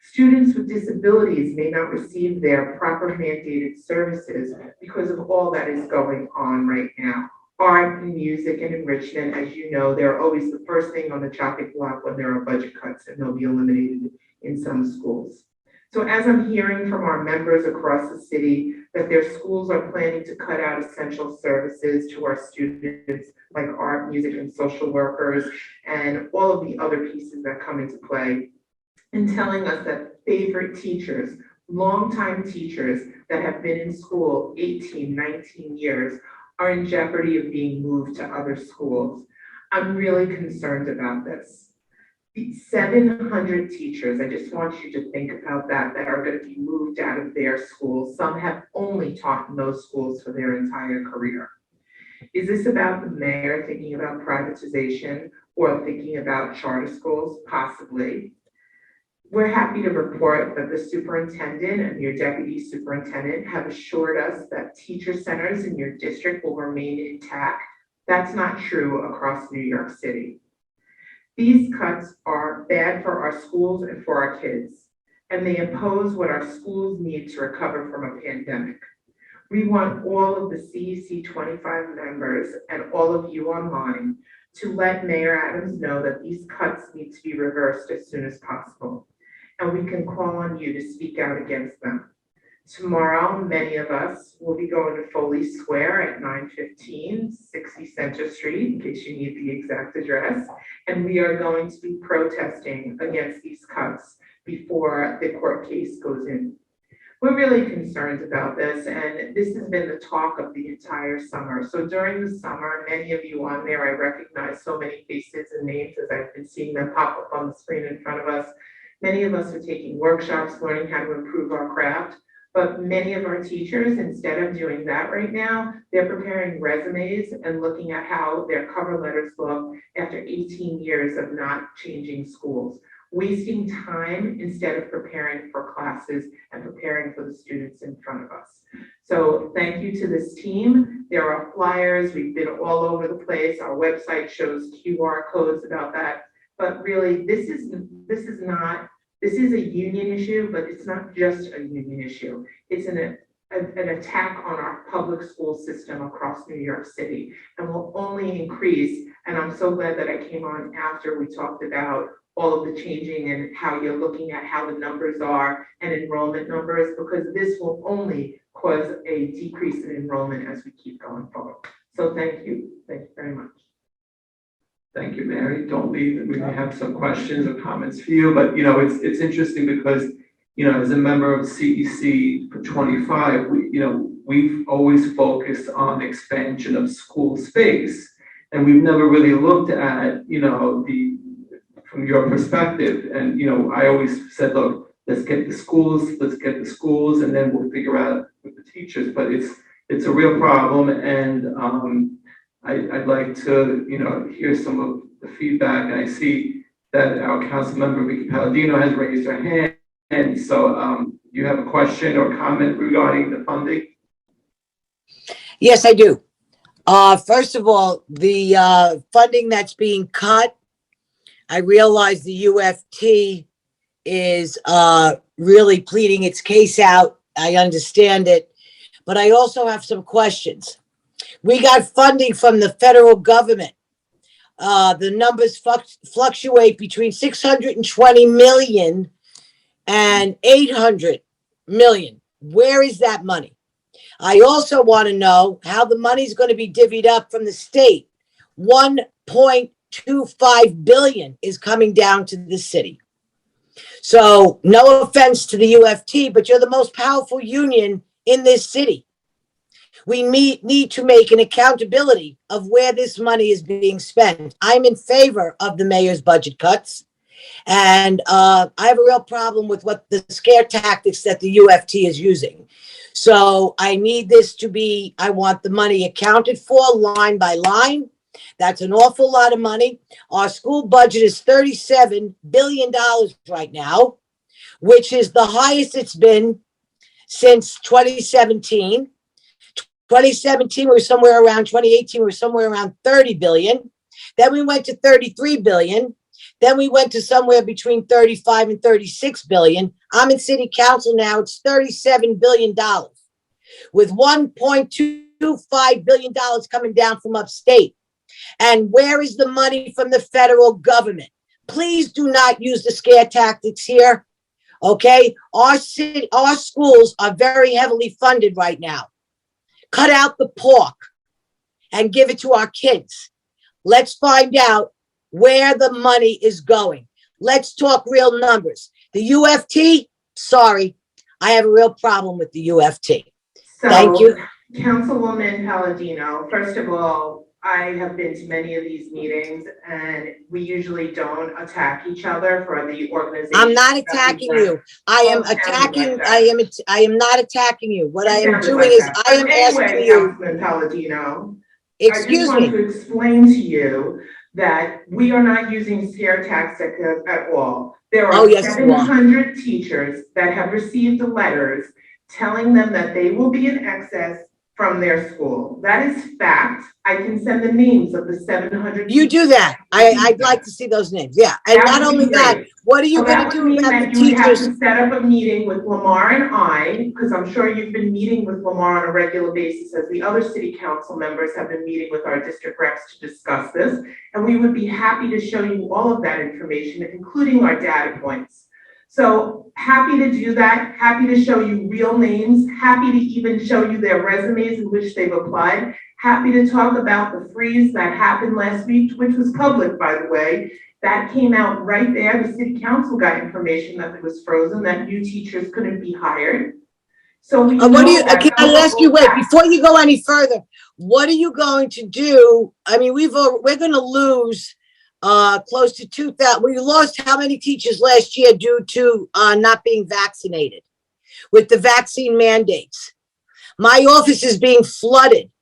Students with disabilities may not receive their proper mandated services because of all that is going on right now. Art and music and enrichment, as you know, they're always the first thing on the chopping block when there are budget cuts, and they'll be eliminated in some schools. So as I'm hearing from our members across the city that their schools are planning to cut out essential services to our students, like art, music, and social workers, and all of the other pieces that come into play, and telling us that favorite teachers, longtime teachers that have been in school 18, 19 years, are in jeopardy of being moved to other schools. I'm really concerned about this. 700 teachers, I just want you to think about that are going to be moved out of their schools. Some have only taught in those schools for their entire career. Is this about the mayor thinking about privatization or thinking about charter schools? Possibly. We're happy to report that the superintendent and your deputy superintendent have assured us that teacher centers in your district will remain intact. That's not true across New York City. These cuts are bad for our schools and for our kids, and they impose what our schools need to recover from a pandemic. We want all of the CEC 25 members and all of you online to let Mayor Adams know that these cuts need to be reversed as soon as possible. And we can call on you to speak out against them. Tomorrow, many of us will be going to Foley Square at 9:15, 60 Center Street, in case you need the exact address. And we are going to be protesting against these cuts before the court case goes in. We're really concerned about this, and this has been the talk of the entire summer. So during the summer, many of you on there, I recognize so many faces and names as I've been seeing them pop up on the screen in front of us. Many of us are taking workshops, learning how to improve our craft. But many of our teachers, instead of doing that right now, they're preparing resumes and looking at how their cover letters look after 18 years of not changing schools, wasting time instead of preparing for classes and preparing for the students in front of us. So thank you to this team. There are flyers. We've been all over the place. Our website shows QR codes about that. But really, this is a union issue, but it's not just a union issue. It's an attack on our public school system across New York City and will only increase. And I'm so glad that I came on after we talked about all of the changing and how you're looking at how the numbers are and enrollment numbers, because this will only cause a decrease in enrollment as we keep going forward. So thank you. Thank you very much.
Thank you, Mary. Don't leave. We may have some questions or comments for you, but it's interesting because, as a member of CEC for 25, we've always focused on expansion of school space. And we've never really looked at, from your perspective. And, I always said, look, let's get the schools, and then we'll figure out with the teachers. But it's a real problem. And, I'd like to, hear some of the feedback, and I see that our council member Vicky Palladino has raised her hand. And so, you have a question or comment regarding the funding?
Yes, I do. First of all, the funding that's being cut, I realize the UFT is really pleading its case out. I understand it, but I also have some questions. We got funding from the federal government. The numbers fluctuate between 620 million and 800 million. Where is that money? I also want to know how the money is going to be divvied up from the state. 1.25 billion is coming down to the city. So no offense to the UFT, but you're the most powerful union in this city. We need to make an accountability of where this money is being spent. I'm in favor of the mayor's budget cuts. And I have a real problem with what the scare tactics that the UFT is using. So I need this to be, I want the money accounted for line by line. That's an awful lot of money. Our school budget is $37 billion right now, which is the highest it's been since 2017. 2017, we were somewhere around 2018, we were somewhere around 30 billion. Then we went to 33 billion. Then we went to somewhere between 35 and 36 billion. I'm in city council now, it's $37 billion with $1.25 billion coming down from upstate. And where is the money from the federal government? Please do not use the scare tactics here. Okay. Our schools are very heavily funded right now. Cut out the pork and give it to our kids. Let's find out where the money is going. Let's talk real numbers. The UFT, sorry, I have a real problem with the UFT.
So,
thank you.
Councilwoman Palladino, first of all, I have been to many of these meetings and we usually don't attack each other for the organization.
I'm not attacking you. I am attacking, I am not attacking you. What I am doing is I am asking you.
Councilman Palladino,
excuse me.
I just want to explain to you that we are not using scare tactics at all. There are 700 teachers that have received letters telling them that they will be in excess from their school. That is fact. I can send the names of the 700.
You do that. I'd like to see those names. Yeah. And not only that, what are you going to do about the teachers?
You have to set up a meeting with Lamar and I, because I'm sure you've been meeting with Lamar on a regular basis as the other city council members have been meeting with our district reps to discuss this. And we would be happy to show you all of that information, including our data points. So happy to do that, happy to show you real names, happy to even show you their resumes in which they've applied, happy to talk about the freeze that happened last week, which was public, by the way. That came out right there. The city council got information that it was frozen, that new teachers couldn't be hired. So we
What do you,
know that
can I ask you, wait, before you go any further, what are you going to do? I mean, we're going to lose close to 2,000. We lost how many teachers last year due to not being vaccinated with the vaccine mandates? My office is being flooded.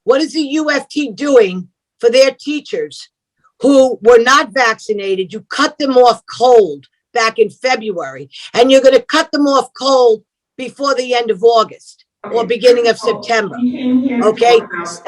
What is the UFT doing for their teachers who were not vaccinated? You cut them off cold back in February, and you're going to cut them off cold before the end of August or beginning of September. Okay,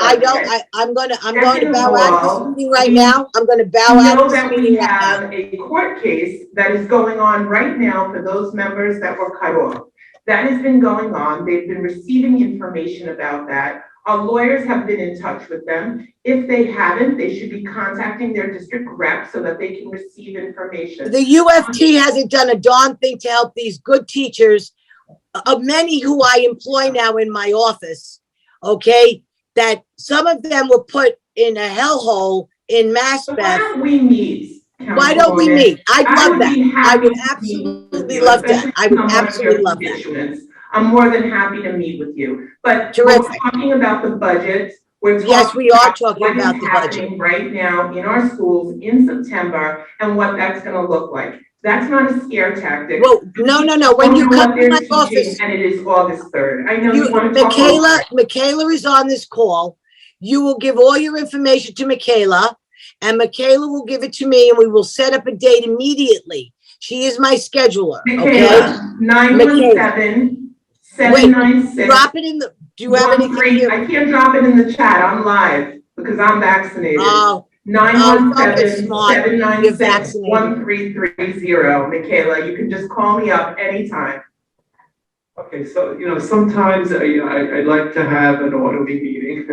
I'm going to bow out of this meeting right now. I'm going to bow out of this meeting right now.
We have a court case that is going on right now for those members that were cut off. That has been going on. They've been receiving information about that. Our lawyers have been in touch with them. If they haven't, they should be contacting their district rep so that they can receive information.
The UFT hasn't done a darn thing to help these good teachers, many who I employ now in my office, okay, that some of them were put in a hellhole in Maspeth.
Why don't we meet?
Why don't we meet? I'd love that. I would absolutely love that. I would absolutely love that.
I'm more than happy to meet with you. But
terrific.
We're talking about the budget.
Yes, we are talking about the budget
right now in our schools in September and what that's going to look like. That's not a scare tactic.
Well, no. When you come to my office,
and it is August 3rd. I know you want to talk.
Michaela is on this call. You will give all your information to Michaela, and Michaela will give it to me, and we will set up a date immediately. She is my scheduler.
Michaela,
okay?
917-796.
Wait, drop it in the. Do you have anything here?
I can't drop it in the chat. I'm live because I'm vaccinated.
Oh.
917-796-1330. Michaela, you can just call me up anytime.
Okay, so, sometimes I'd like to have an orderly meeting.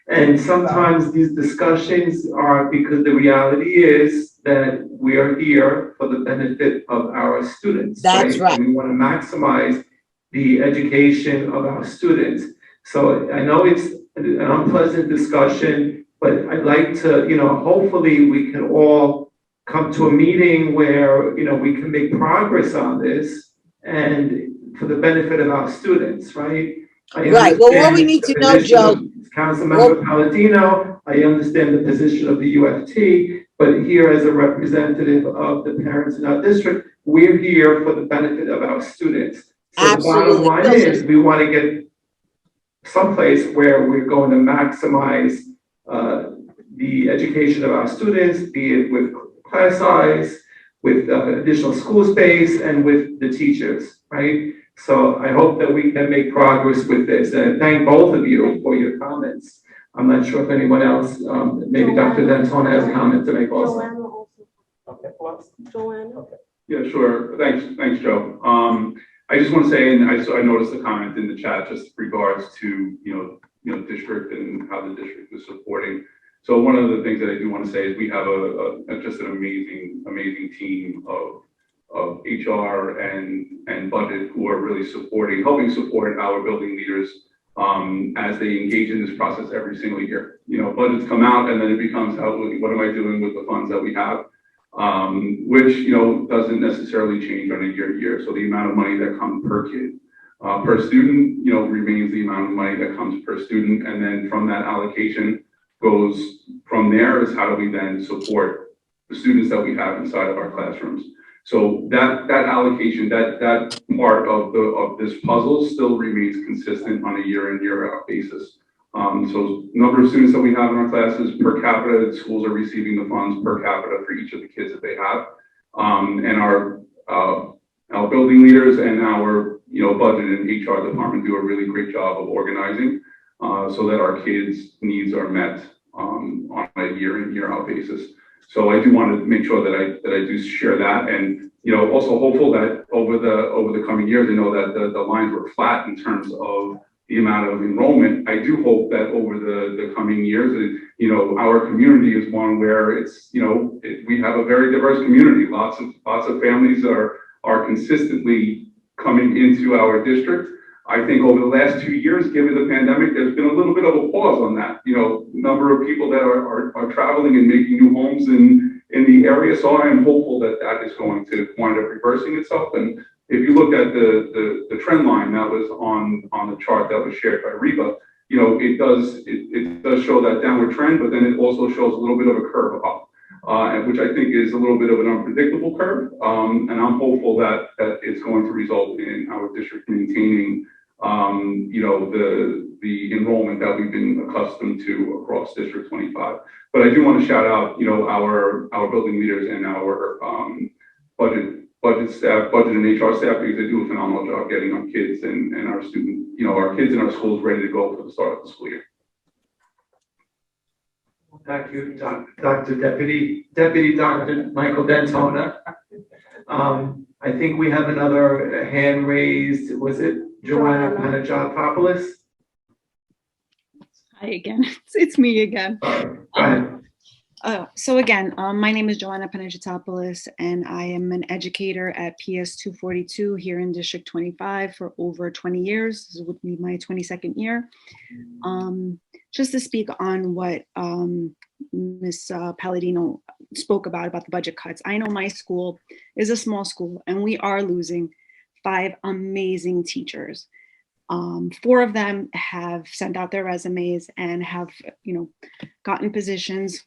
And sometimes these discussions are because the reality is that we are here for the benefit of our students.
That's right.
And we want to maximize the education of our students. So I know it's an unpleasant discussion, but I'd like to, hopefully we can all come to a meeting where, we can make progress on this and for the benefit of our students, right?
Right. Well, what we need to know, Joe.
Councilmember Palladino, I understand the position of the UFT, but here as a representative of the parents in our district, we're here for the benefit of our students. So
absolutely.
The bottom line is we want to get someplace where we're going to maximize the education of our students, be it with class size, with additional school space, and with the teachers, right? So I hope that we can make progress with this, and thank both of you for your comments. I'm not sure if anyone else, maybe Dr. Dantona has a comment to make also. Okay, who else?
Joanna.
Okay.
Yeah, sure. Thanks, Joe. I just want to say, and I noticed the comment in the chat just regards to district and how the district is supporting. So one of the things that I do want to say is we have just an amazing team of HR and budget who are really helping support our building leaders as they engage in this process every single year. Budgets come out and then it becomes what am I doing with the funds that we have? Which doesn't necessarily change on a year to year. So the amount of money that comes per kid, per student, remains the amount of money that comes per student, and then from that allocation goes from there is how do we then support the students that we have inside of our classrooms. So that allocation, that part of this puzzle still remains consistent on a year in, year out basis. So number of students that we have in our classes per capita, the schools are receiving the funds per capita for each of the kids that they have. And our building leaders and our budget and HR department do a really great job of organizing so that our kids' needs are met on a year in, year out basis. So I do want to make sure that I do share that, and also hopeful that over the coming years, I know that the lines were flat in terms of the amount of enrollment. I do hope that over the coming years, you know, our community is one where it's, you know, we have a very diverse community. Lots of families are consistently coming into our district. I think over the last 2 years, given the pandemic, there's been a little bit of a pause on that. You know, number of people that are traveling and making new homes in the area. So I am hopeful that that is going to wind up reversing itself. And if you look at the trend line that was on the chart that was shared by Reba, you know, it does show that downward trend, but then it also shows a little bit of a curve up, which I think is a little bit of an unpredictable curve. And I'm hopeful that it's going to result in our district maintaining, you know, the enrollment that we've been accustomed to across District 25. But I do want to shout out, you know, our building leaders and our budget staff, budget and HR staff, because they do a phenomenal job getting our kids and our students, you know, our kids in our schools ready to go for the start of the school year.
Thank you, Dr. Deputy Dr. Michael Dentona. I think we have another hand raised. Was it Joanna Panagopoulos?
Hi again. It's me again.
Go ahead.
So again, my name is Joanna Panagopoulos, and I am an educator at PS 242 here in District 25 for over 20 years. This would be my 22nd year. Just to speak on what Ms. Palladino spoke about the budget cuts. I know my school is a small school, and we are losing 5 amazing teachers. 4 of them have sent out their resumes and have, you know, gotten positions.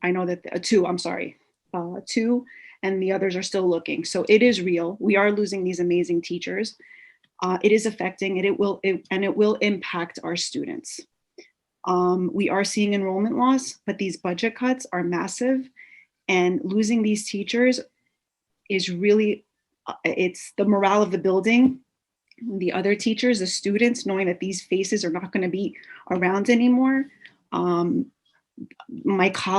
I know that 2, I'm sorry, 2, and the others are still looking. So it is real. We are losing these amazing teachers. It is affecting, and it will impact our students. We are seeing enrollment loss, but these budget cuts are massive, and losing these teachers is really, it's the morale of the building, the other teachers, the students, knowing that these faces are not going to be around anymore.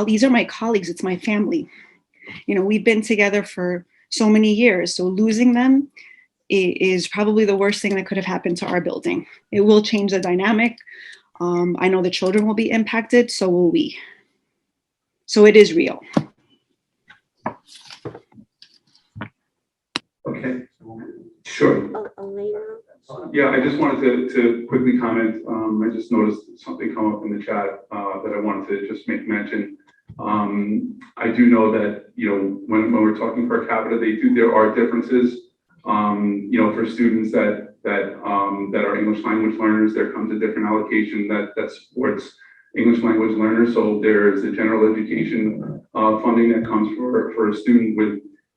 These are my colleagues, it's my family. You know, we've been together for so many years, so losing them is probably the worst thing that could have happened to our building. It will change the dynamic. I know the children will be impacted, so will we. So it is real.
Okay, sure.
Yeah, I just wanted to quickly comment. I just noticed something come up in the chat that I wanted to just make mention. I do know that, you know, when we're talking per capita, there are differences. You know, for students that are English language learners, there comes a different allocation that supports English language learners. So there's a general education funding that comes for a student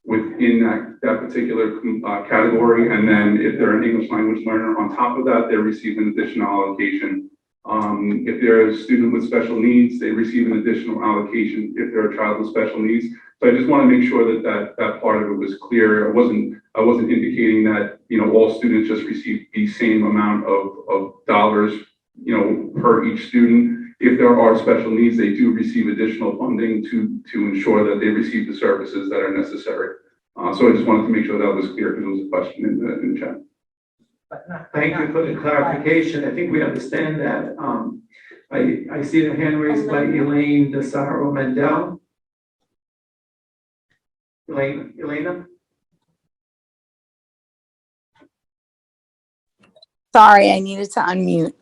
within that particular category. And then if they're an English language learner, on top of that, they receive an additional allocation. If they're a student with special needs, they receive an additional allocation if they're a child with special needs. So I just want to make sure that part of it was clear. I wasn't indicating that, you know, all students just receive the same amount of dollars, you know, per each student. If there are special needs, they do receive additional funding to ensure that they receive the services that are necessary. So I just wanted to make sure that was clear because it was a question in the chat.
Thank you for the clarification. I think we understand that. I see the hand raised by Elaine Desaro Mendel. Elena?
Sorry, I needed to unmute.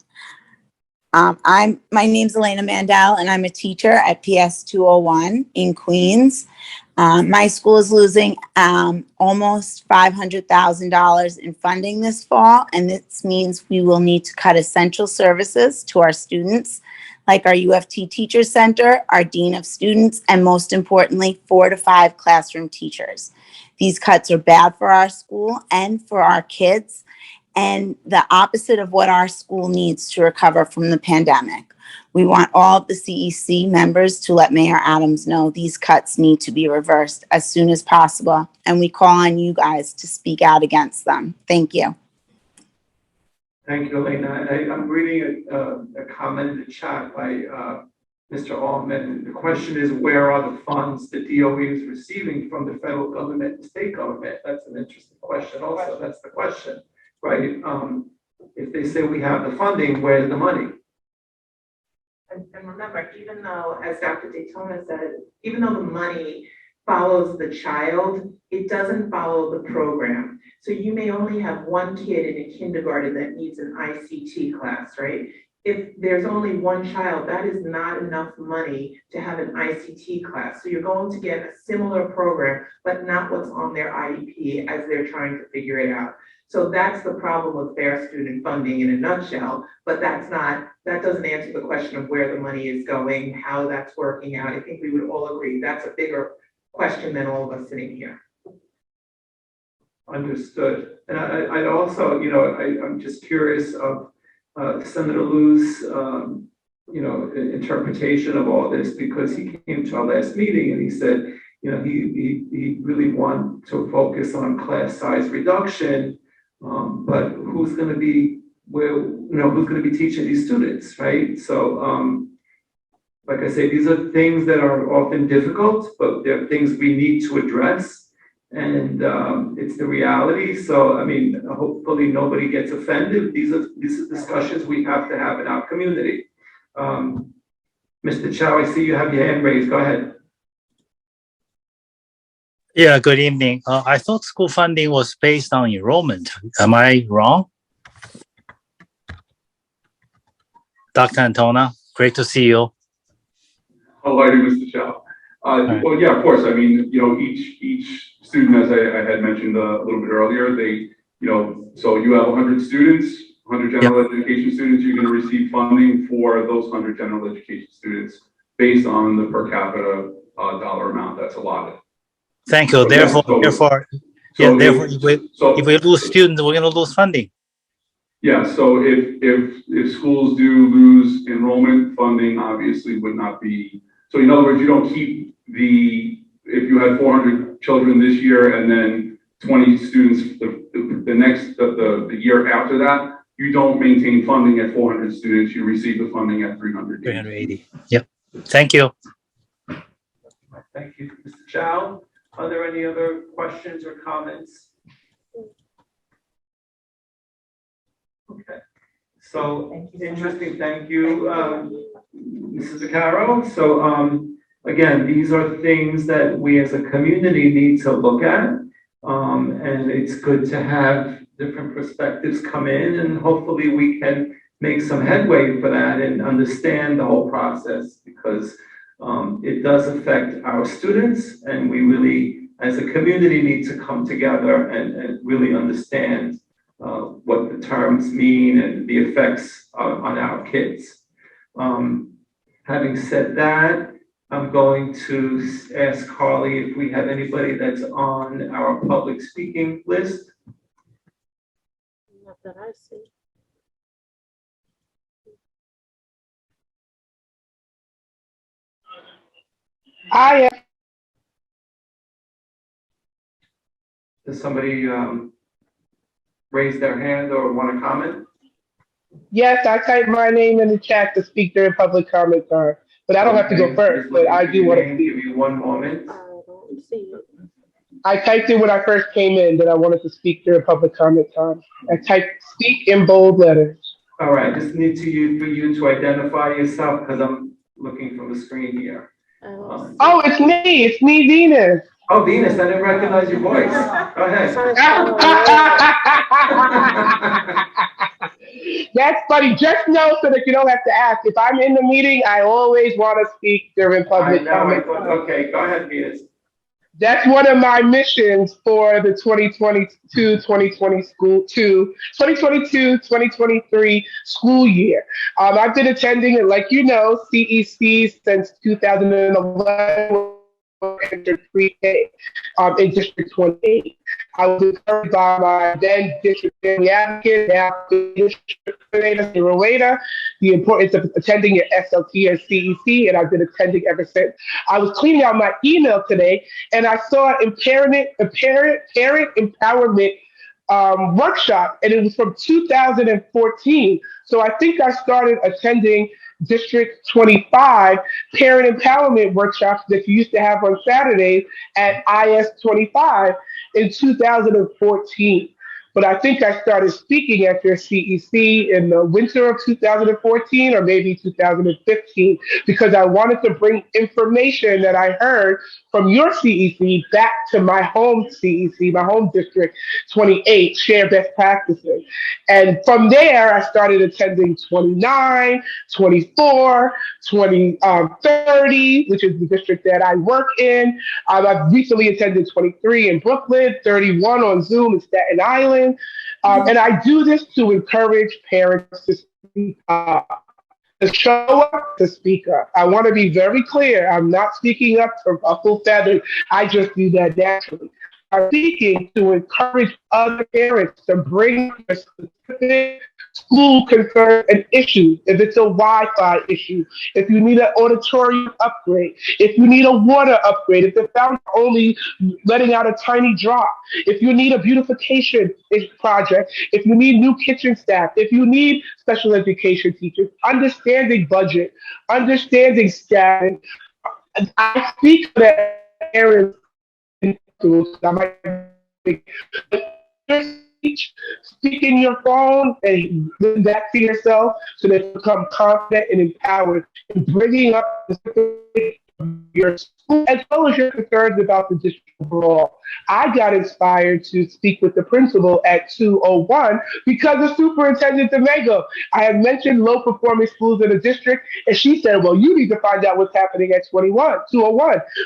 My name's Elena Mandel, and I'm a teacher at PS 201 in Queens. My school is losing almost $500,000 in funding this fall, and this means we will need to cut essential services to our students, like our UFT Teacher Center, our Dean of Students, and most importantly, 4 to 5 classroom teachers. These cuts are bad for our school and for our kids, and the opposite of what our school needs to recover from the pandemic. We want all of the CEC members to let Mayor Adams know these cuts need to be reversed as soon as possible, and we call on you guys to speak out against them. Thank you.
Thank you, Elena. I'm reading a comment in the chat by Mr. Altman. The question is, where are the funds the DOE is receiving from the federal government and state government? That's an interesting question also. That's the question, right? if they say we have the funding, where's the money?
And remember, even though, as Dr. Daytona said, even though the money follows the child, it doesn't follow the program. So you may only have one kid in a kindergarten that needs an ICT class, right? If there's only one child, that is not enough money to have an ICT class. So you're going to get a similar program, but not what's on their IEP as they're trying to figure it out. So that's the problem with fair student funding in a nutshell, but that doesn't answer the question of where the money is going, how that's working out. I think we would all agree that's a bigger question than all of us sitting here.
Understood. And I'd also, I'm just curious of Senator Liu's, interpretation of all this, because he came to our last meeting and he said, he really wanted to focus on class size reduction, but who's going to be who's going to be teaching these students, right? So, like I say, these are things that are often difficult, but they're things we need to address. And it's the reality. So, I mean, hopefully nobody gets offended. These are discussions we have to have in our community. Mr. Chow, I see you have your hand raised. Go ahead.
Yeah, good evening. I thought school funding was based on enrollment. Am I wrong? Dr. Antona, great to see you.
How are you, Mr. Chow? Well, yeah, of course. I mean, each student, as I had mentioned a little bit earlier, so you have 100 students, 100 general education students, you're going to receive funding for those 100 general education students based on the per capita dollar amount that's allotted.
Thank you. Therefore, if we lose students, we're going to lose funding.
Yeah, so if schools do lose enrollment, funding obviously would not be, so in other words, you don't keep if you had 400 children this year and then 20 students the year after that, you don't maintain funding at 400 students, you receive the funding at
380. Yep. Thank you.
Thank you, Mr. Chow. Are there any other questions or comments? Okay. So interesting. Thank you, Mrs. Vaccaro. So again, these are things that we as a community need to look at. And it's good to have different perspectives come in, and hopefully we can make some headway for that and understand the whole process, because it does affect our students, and we really, as a community, need to come together and really understand what the terms mean and the effects on our kids. Having said that, I'm going to ask Carly if we have anybody that's on our public speaking list.
Not that I see.
I am.
Does somebody raise their hand or want to comment?
Yes, I typed my name in the chat to speak during public comment time, but I don't have to go first, but I do want to speak.
Give you one moment.
I don't see it.
I typed in when I first came in that I wanted to speak during public comment time. I typed speak in bold letters.
All right, just need for you to identify yourself, because I'm looking from the screen here.
Oh, it's me, Venus.
Oh, Venus, I didn't recognize your voice. Go ahead.
That's funny. Just know so that you don't have to ask. If I'm in the meeting, I always want to speak during public comment.
Okay, go ahead, Venus.
That's one of my missions for the 2022-2023 school year. I've been attending it, like you know, CEC since 2011. Entered pre-K in District 28. I was encouraged by my then district family advocate, now district coordinator, Rowena, the importance of attending your SLT and CEC, and I've been attending ever since. I was cleaning out my email today, and I saw a parent empowerment workshop, and it was from 2014. So I think I started attending District 25 parent empowerment workshops that you used to have on Saturdays at IS 25 in 2014. but I think I started speaking at your CEC in the winter of 2014 or maybe 2015 because I wanted to bring information that I heard from your CEC back to my home CEC, my home district 28, share best practices. And from there, I started attending 29, 24, 30, which is the district that I work in. I've recently attended 23 in Brooklyn, 31 on Zoom in Staten Island. And I do this to encourage parents to speak up, to show up, to speak up. I want to be very clear. I'm not speaking up for ruffle feathers. I just do that naturally. I'm speaking to encourage other parents to bring their specific school concerns and issues. If it's a Wi-Fi issue, if you need an auditorium upgrade, if you need a water upgrade, if the fountain only letting out a tiny drop, if you need a beautification project, if you need new kitchen staff, if you need special education teachers, understanding budget, understanding staffing. I speak to the parents. I might speak in your phone and listen back to yourself so that you become confident and empowered in bringing up your school as well as your concerns about the district overall. I got inspired to speak with the principal at 201 because of Superintendent Domingo. I had mentioned low performing schools in the district, and she said, well, you need to find out what's happening at 201.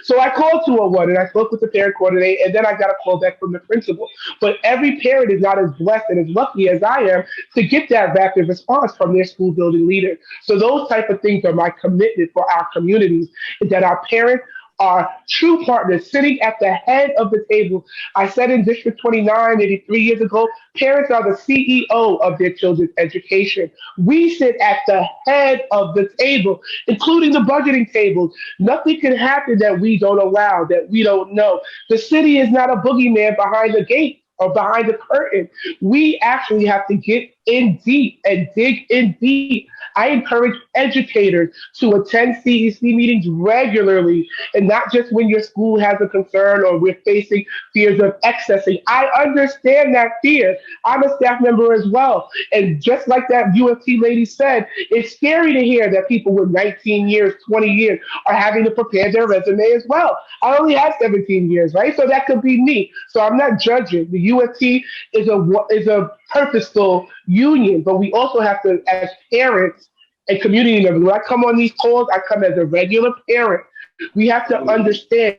So I called 201 and I spoke with the parent coordinator, and then I got a call back from the principal. But every parent is not as blessed and as lucky as I am to get that rapid response from their school building leader. So those type of things are my commitment for our communities, that our parents are true partners sitting at the head of the table. I said in District 29, maybe 3 years ago, parents are the CEO of their children's education. We sit at the head of the table, including the budgeting tables. Nothing can happen that we don't allow, that we don't know. The city is not a boogeyman behind the gate or behind the curtain. We actually have to get in deep and dig in deep. I encourage educators to attend CEC meetings regularly, and not just when your school has a concern or we're facing fears of excessing. I understand that fear. I'm a staff member as well. And just like that UFT lady said, it's scary to hear that people with 19 years, 20 years are having to prepare their resume as well. I only have 17 years, right? So that could be me. So I'm not judging. The UFT is a purposeful union, but we also have to, as parents and community members, when I come on these calls, I come as a regular parent. We have to understand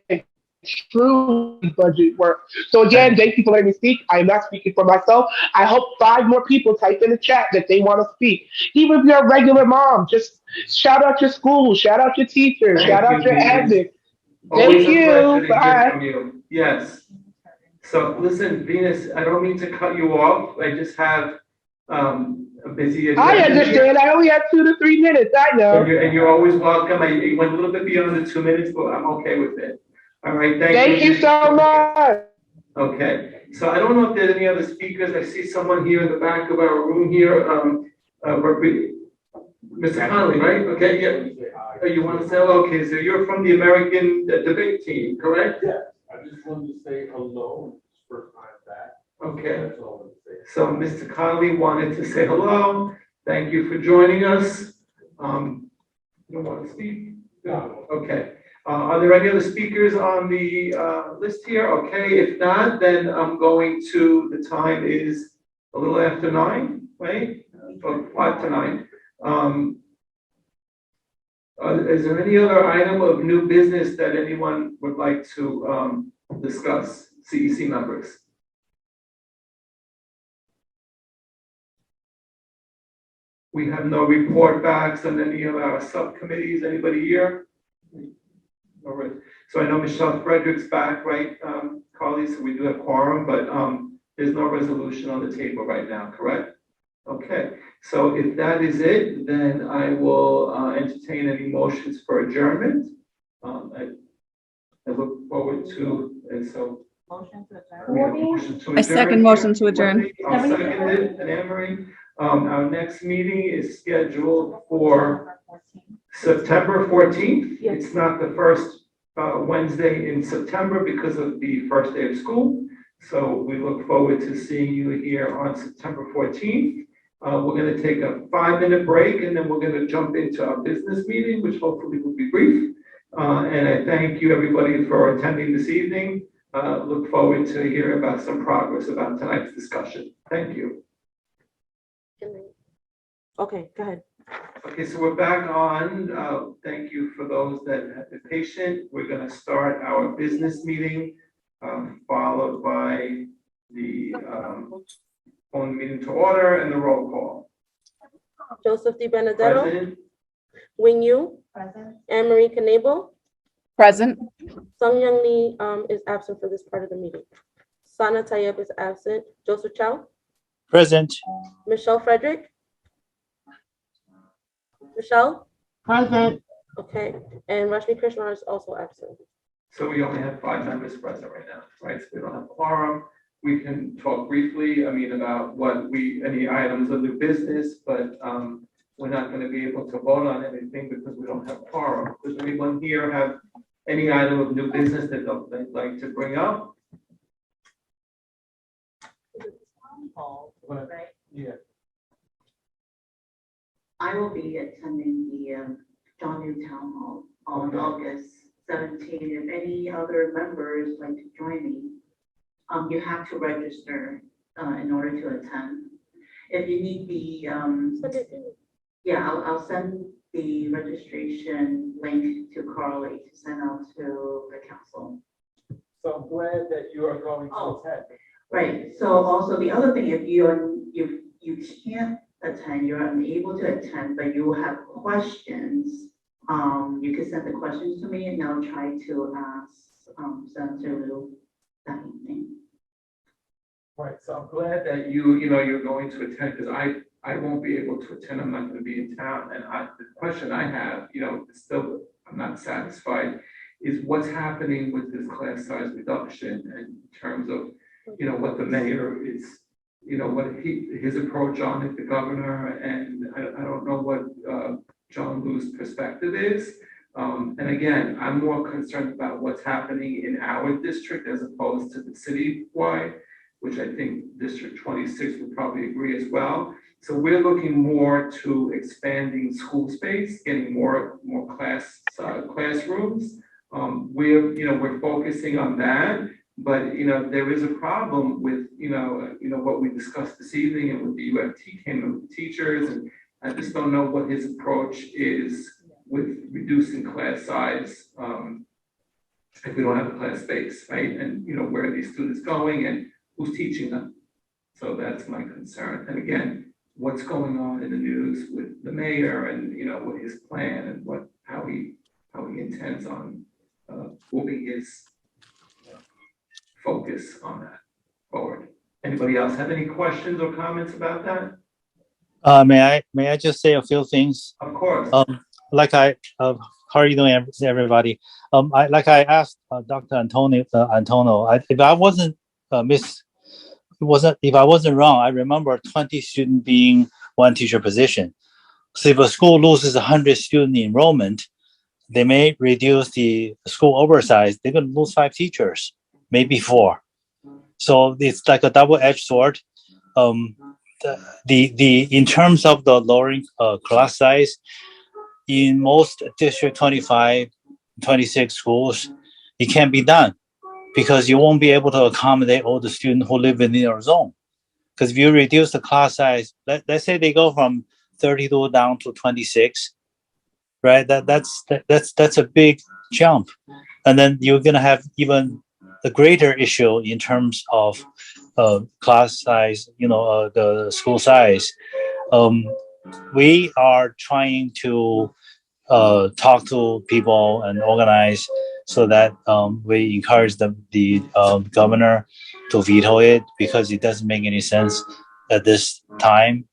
true budget work. So again, thank you for letting me speak. I am not speaking for myself. I hope 5 more people type in the chat that they want to speak. Even if you're a regular mom, just shout out your school, shout out your teachers, shout out your admin. Thank you. Bye.
Yes. So listen, Venus, I don't mean to cut you off. I just have a busy agenda.
I understand. I only have 2 to 3 minutes. I know.
And you're always welcome. I went a little bit beyond the 2 minutes, but I'm okay with it. All right.
Thank you so much.
Okay. So I don't know if there's any other speakers. I see someone here in the back of our room here. Mr. Conley, right? Okay. Yeah. Oh, you want to say hello? Okay. So you're from the American debate team, correct?
Yeah. I just wanted to say hello. It's first time back.
Okay.
That's all I'm saying.
So Mr. Conley wanted to say hello. Thank you for joining us. You don't want to speak?
No.
Okay. Are there any other speakers on the list here? Okay. If not, then I'm going to, the time is a little after 9, right? About 5 to 9. Is there any other item of new business that anyone would like to discuss, CEC members? We have no report backs on any of our subcommittees. Anybody here? All right. So I know Michelle Frederick's back, right, Carly? So we do have quorum, but there's no resolution on the table right now, correct? Okay. So if that is it, then I will entertain any motions for adjournment. I look forward to, and so.
Motion to
We have a motion to
I second motion to adjourn.
I'll second it, and Anne-Marie. Our next meeting is scheduled for September 14th. It's not the first Wednesday in September because of the first day of school. So we look forward to seeing you here on September 14th. We're going to take a 5-minute break, and then we're going to jump into our business meeting, which hopefully will be brief. And I thank you, everybody, for attending this evening. Look forward to hearing about some progress about tonight's discussion. Thank you.
Okay, go ahead.
Okay, so we're back on. Thank you for those that have been patient. We're going to start our business meeting, followed by the calling the meeting to order and the roll call.
Joseph Di Benedetto.
President.
Wing Yu.
Present.
Anne Marie Knable.
Present.
Sung Young Lee is absent for this part of the meeting. Sana Tayeb is absent. Joseph Chow.
Present.
Michelle Frederick. Michelle.
Present.
Okay, and Rashmi Krishna is also absent.
So we only have 5 members present right now, right? So we don't have quorum. We can talk briefly, about any items of new business, but we're not going to be able to vote on anything because we don't have quorum. Does anyone here have any item of new business that they'd like to bring up?
Right.
Yeah.
I will be attending the John New Town Hall on August 17th. If any other members like to join me, you have to register in order to attend. If you need the, I'll send the registration link to Carly to send out to the council.
So I'm glad that you are going to attend.
Right. So also the other thing, if you can't attend, you're unable to attend, but you have questions, you can send the questions to me and I'll try to ask Senator Liu that evening.
Right, so I'm glad that you're going to attend, because I won't be able to attend. I'm not going to be in town. And the question I have, still I'm not satisfied, is what's happening with this class size reduction in terms of, what the mayor is, what his approach on it, the governor, and I don't know what John Liu's perspective is. And again, I'm more concerned about what's happening in our district as opposed to the city-wide, which I think District 26 would probably agree as well. So we're looking more to expanding school space, getting more classrooms. We're focusing on that, but there is a problem with what we discussed this evening and with the UFT came up with teachers, and I just don't know what his approach is with reducing class size if we don't have a class space, right? And where are these students going and who's teaching them? So that's my concern. And again, what's going on in the news with the mayor and what his plan and how he intends on moving his focus on that forward. Anybody else have any questions or comments about that?
May I just say a few things?
Of course.
How are you doing, everybody? I asked Dr. Antonio, if I wasn't wrong, I remember 20 students being one teacher position. So if a school loses 100 student enrollment, they may reduce the school oversize. They're going to lose 5 teachers, maybe 4. So it's like a double-edged sword. In terms of the lowering class size, in most District 25, 26 schools, it can't be done because you won't be able to accommodate all the students who live within your zone. Because if you reduce the class size, let's say they go from 32 down to 26, right? That's a big jump. And then you're going to have even a greater issue in terms of class size, the school size. We are trying to talk to people and organize so that we encourage the governor to veto it because it doesn't make any sense at this time.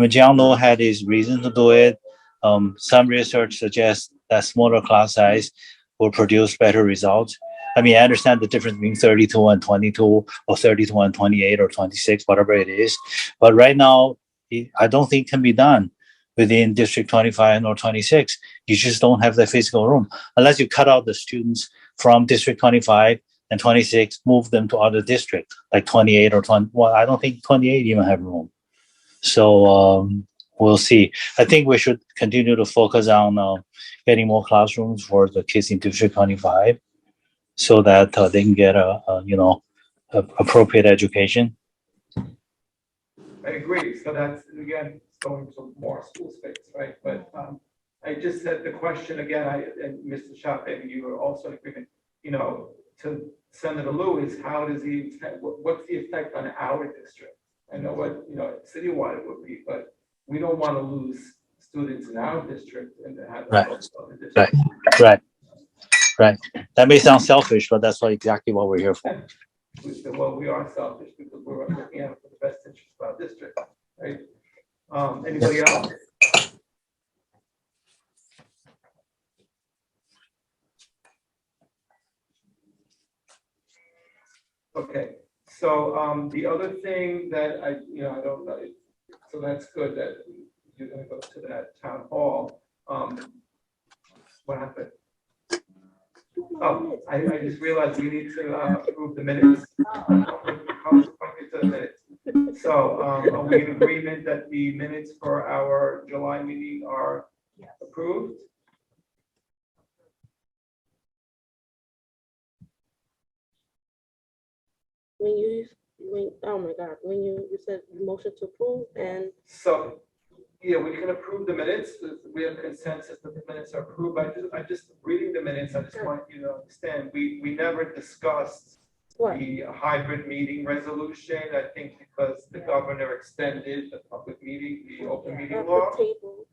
John Liu had his reason to do it. Some research suggests that smaller class size will produce better results. I understand the difference between 32 and 22 or 32 and 28 or 26, whatever it is. But right now, I don't think it can be done within District 25 or 26. You just don't have the physical room. Unless you cut out the students from District 25, and 26 move them to other districts, like 28 or 20. Well, I don't think 28 even have room. So we'll see. I think we should continue to focus on getting more classrooms for the kids in District 25, so that they can get a appropriate education.
I agree. So that's, again, going to more school space, right? But I just said the question again, and Mr. Shah, maybe you were also in agreement, to Senator Lewis, how does what's the effect on our district? I know what, citywide it would be, but we don't want to lose students in our district and to have
Right.
other districts.
Right. That may sound selfish, but that's exactly what we're here for.
Well, we are selfish because we're looking out for the best interest of our district, right? Anybody else? Okay, so the other thing that I don't know, so that's good that you're gonna go to that town hall. What happened? Oh, I just realized we need to approve the minutes. So are we in agreement that the minutes for our July meeting are approved?
When you said motion to approve and.
So, yeah, we can approve the minutes. We have consensus that the minutes are approved. I just reading the minutes, I just want you to understand, we never discussed the hybrid meeting resolution. I think because the governor extended the public meeting, the open meeting law.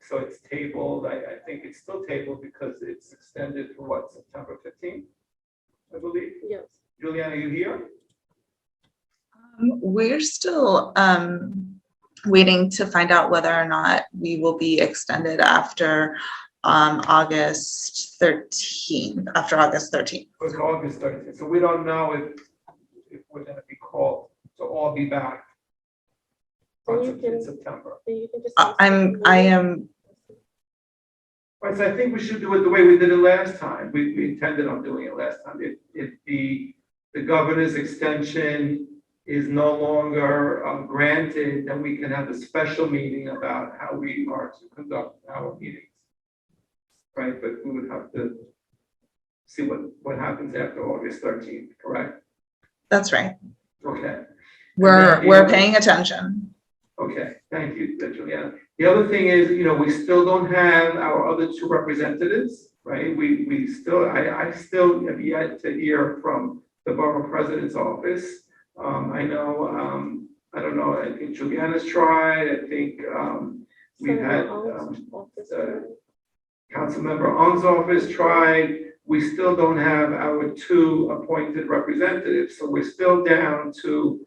So it's tabled. I think it's still tabled because it's extended for what, September 15th, I believe?
Yes.
Juliana, are you here?
We're still waiting to find out whether or not we will be extended after August 13th, after August 13th.
It's August 13th. So we don't know if we're going to be called to all be back in September.
I am.
Right, so I think we should do it the way we did it last time. We intended on doing it last time. If the governor's extension is no longer granted, then we can have a special meeting about how we are to conduct our meetings. Right, but we would have to see what happens after August 13th, correct?
That's right.
Okay.
We're paying attention.
Okay, thank you, Juliana. The other thing is, we still don't have our other two representatives, right? I still have yet to hear from the borough president's office. I know, I don't know, I think Juliana's tried, I think we've had Councilmember Ong's office tried. We still don't have our two appointed representatives, so we're still down to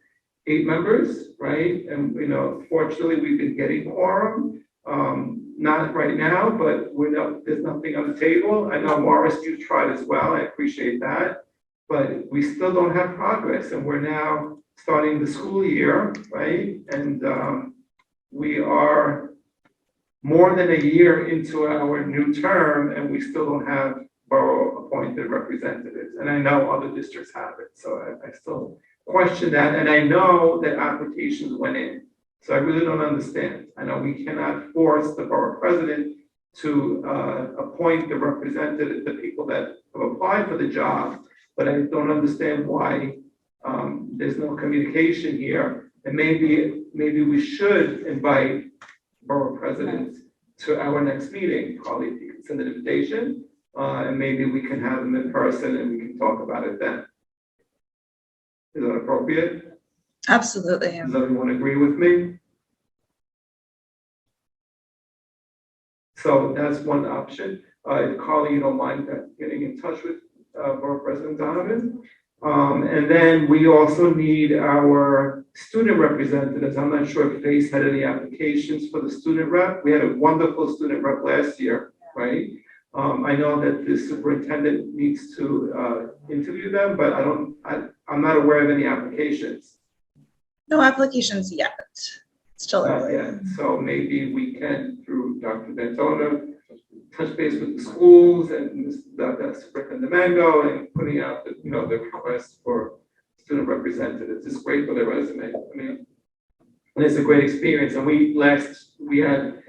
8 members, right? And, fortunately, we've been getting quorum. Not right now, but there's nothing on the table. I know, Morris, you tried as well. I appreciate that. But we still don't have progress, and we're now starting the school year, right? And we are more than a year into our new term, and we still don't have borough-appointed representatives. And I know other districts have it, so I still question that. And I know that applications went in, so I really don't understand. I know we cannot force the borough president to appoint the representative, the people that have applied for the job, but I don't understand why there's no communication here. And maybe we should invite borough presidents to our next meeting. Probably if you can send an invitation, and maybe we can have them in person and we can talk about it then. Is that appropriate?
Absolutely.
Does everyone agree with me? So that's one option. If Carly, you don't mind getting in touch with Borough President Donovan. And then we also need our student representatives. I'm not sure if FACE had any applications for the student rep. We had a wonderful student rep last year, right? I know that the superintendent needs to interview them, but I'm not aware of any applications.
No applications yet. Still early.
So maybe we can, through Dr. Daytona, touch base with the schools and that's Superintendent Mango and putting out the, the request for student representatives. It's great for their resume. I mean, and it's a great experience. And we had,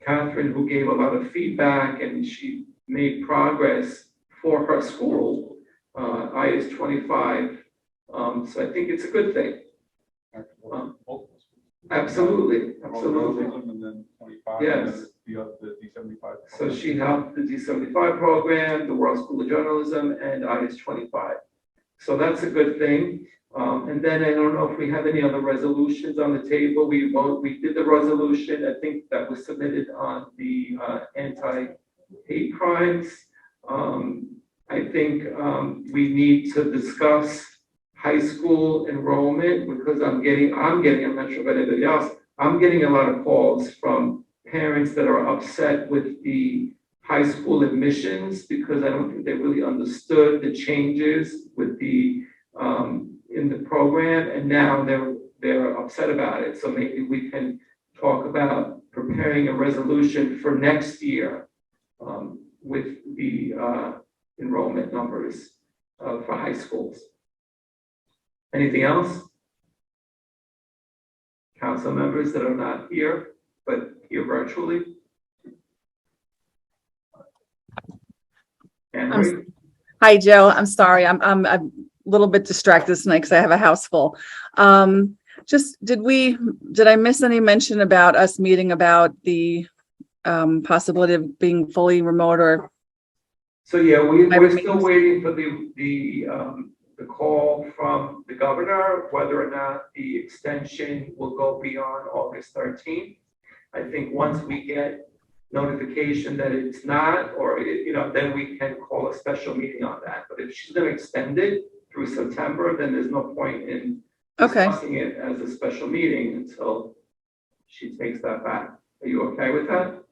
Catherine, who gave a lot of feedback and she made progress for her school, IS 25. So I think it's a good thing. Absolutely.
And then 25.
Yes.
The D75.
So she helped the D75 program, the World School of Journalism, and IS 25. So that's a good thing. And then I don't know if we have any other resolutions on the table. We did the resolution. I think that was submitted on the anti-hate crimes. I think we need to discuss high school enrollment because I'm getting, I'm not sure about anybody else, I'm getting a lot of calls from parents that are upset with the high school admissions because I don't think they really understood the changes with the in the program, and now they're upset about it. So maybe we can talk about preparing a resolution for next year with the enrollment numbers for high schools. Anything else? Council members that are not here, but here virtually?
Hi, Joe. I'm sorry. I'm a little bit distracted tonight because I have a house full. Did I miss any mention about us meeting about the possibility of being fully remote or?
So yeah, we're still waiting for the call from the governor, whether or not the extension will go beyond August 13th. I think once we get notification that it's not, or then we can call a special meeting on that. But if she's going to extend it through September, then there's no point in discussing it as a special meeting until she takes that back. Are you okay with that?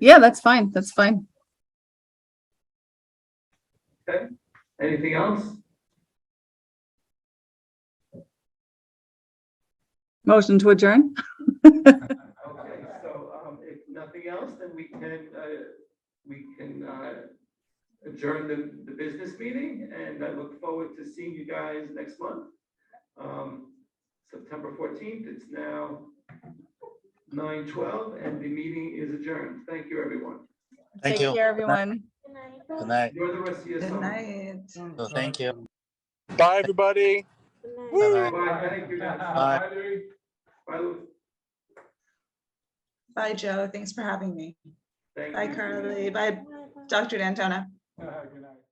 Yeah, that's fine. That's fine.
Okay. Anything else?
Motion to adjourn.
Okay, so if nothing else, then we can adjourn the business meeting, and I look forward to seeing you guys next month. September 14th. It's now 9:12, and the meeting is adjourned. Thank you, everyone.
Thank
Take
you.
care, everyone.
Good night.
Enjoy the rest of your summer.
Night.
So thank you.
Bye, everybody.
Bye-bye.
Bye. Thank you, guys.
Bye.
Bye, Lou.
Bye, Joe. Thanks for having me.
Thank
Bye,
you.
Carly. Bye, Dr. D'Antona.
Good night.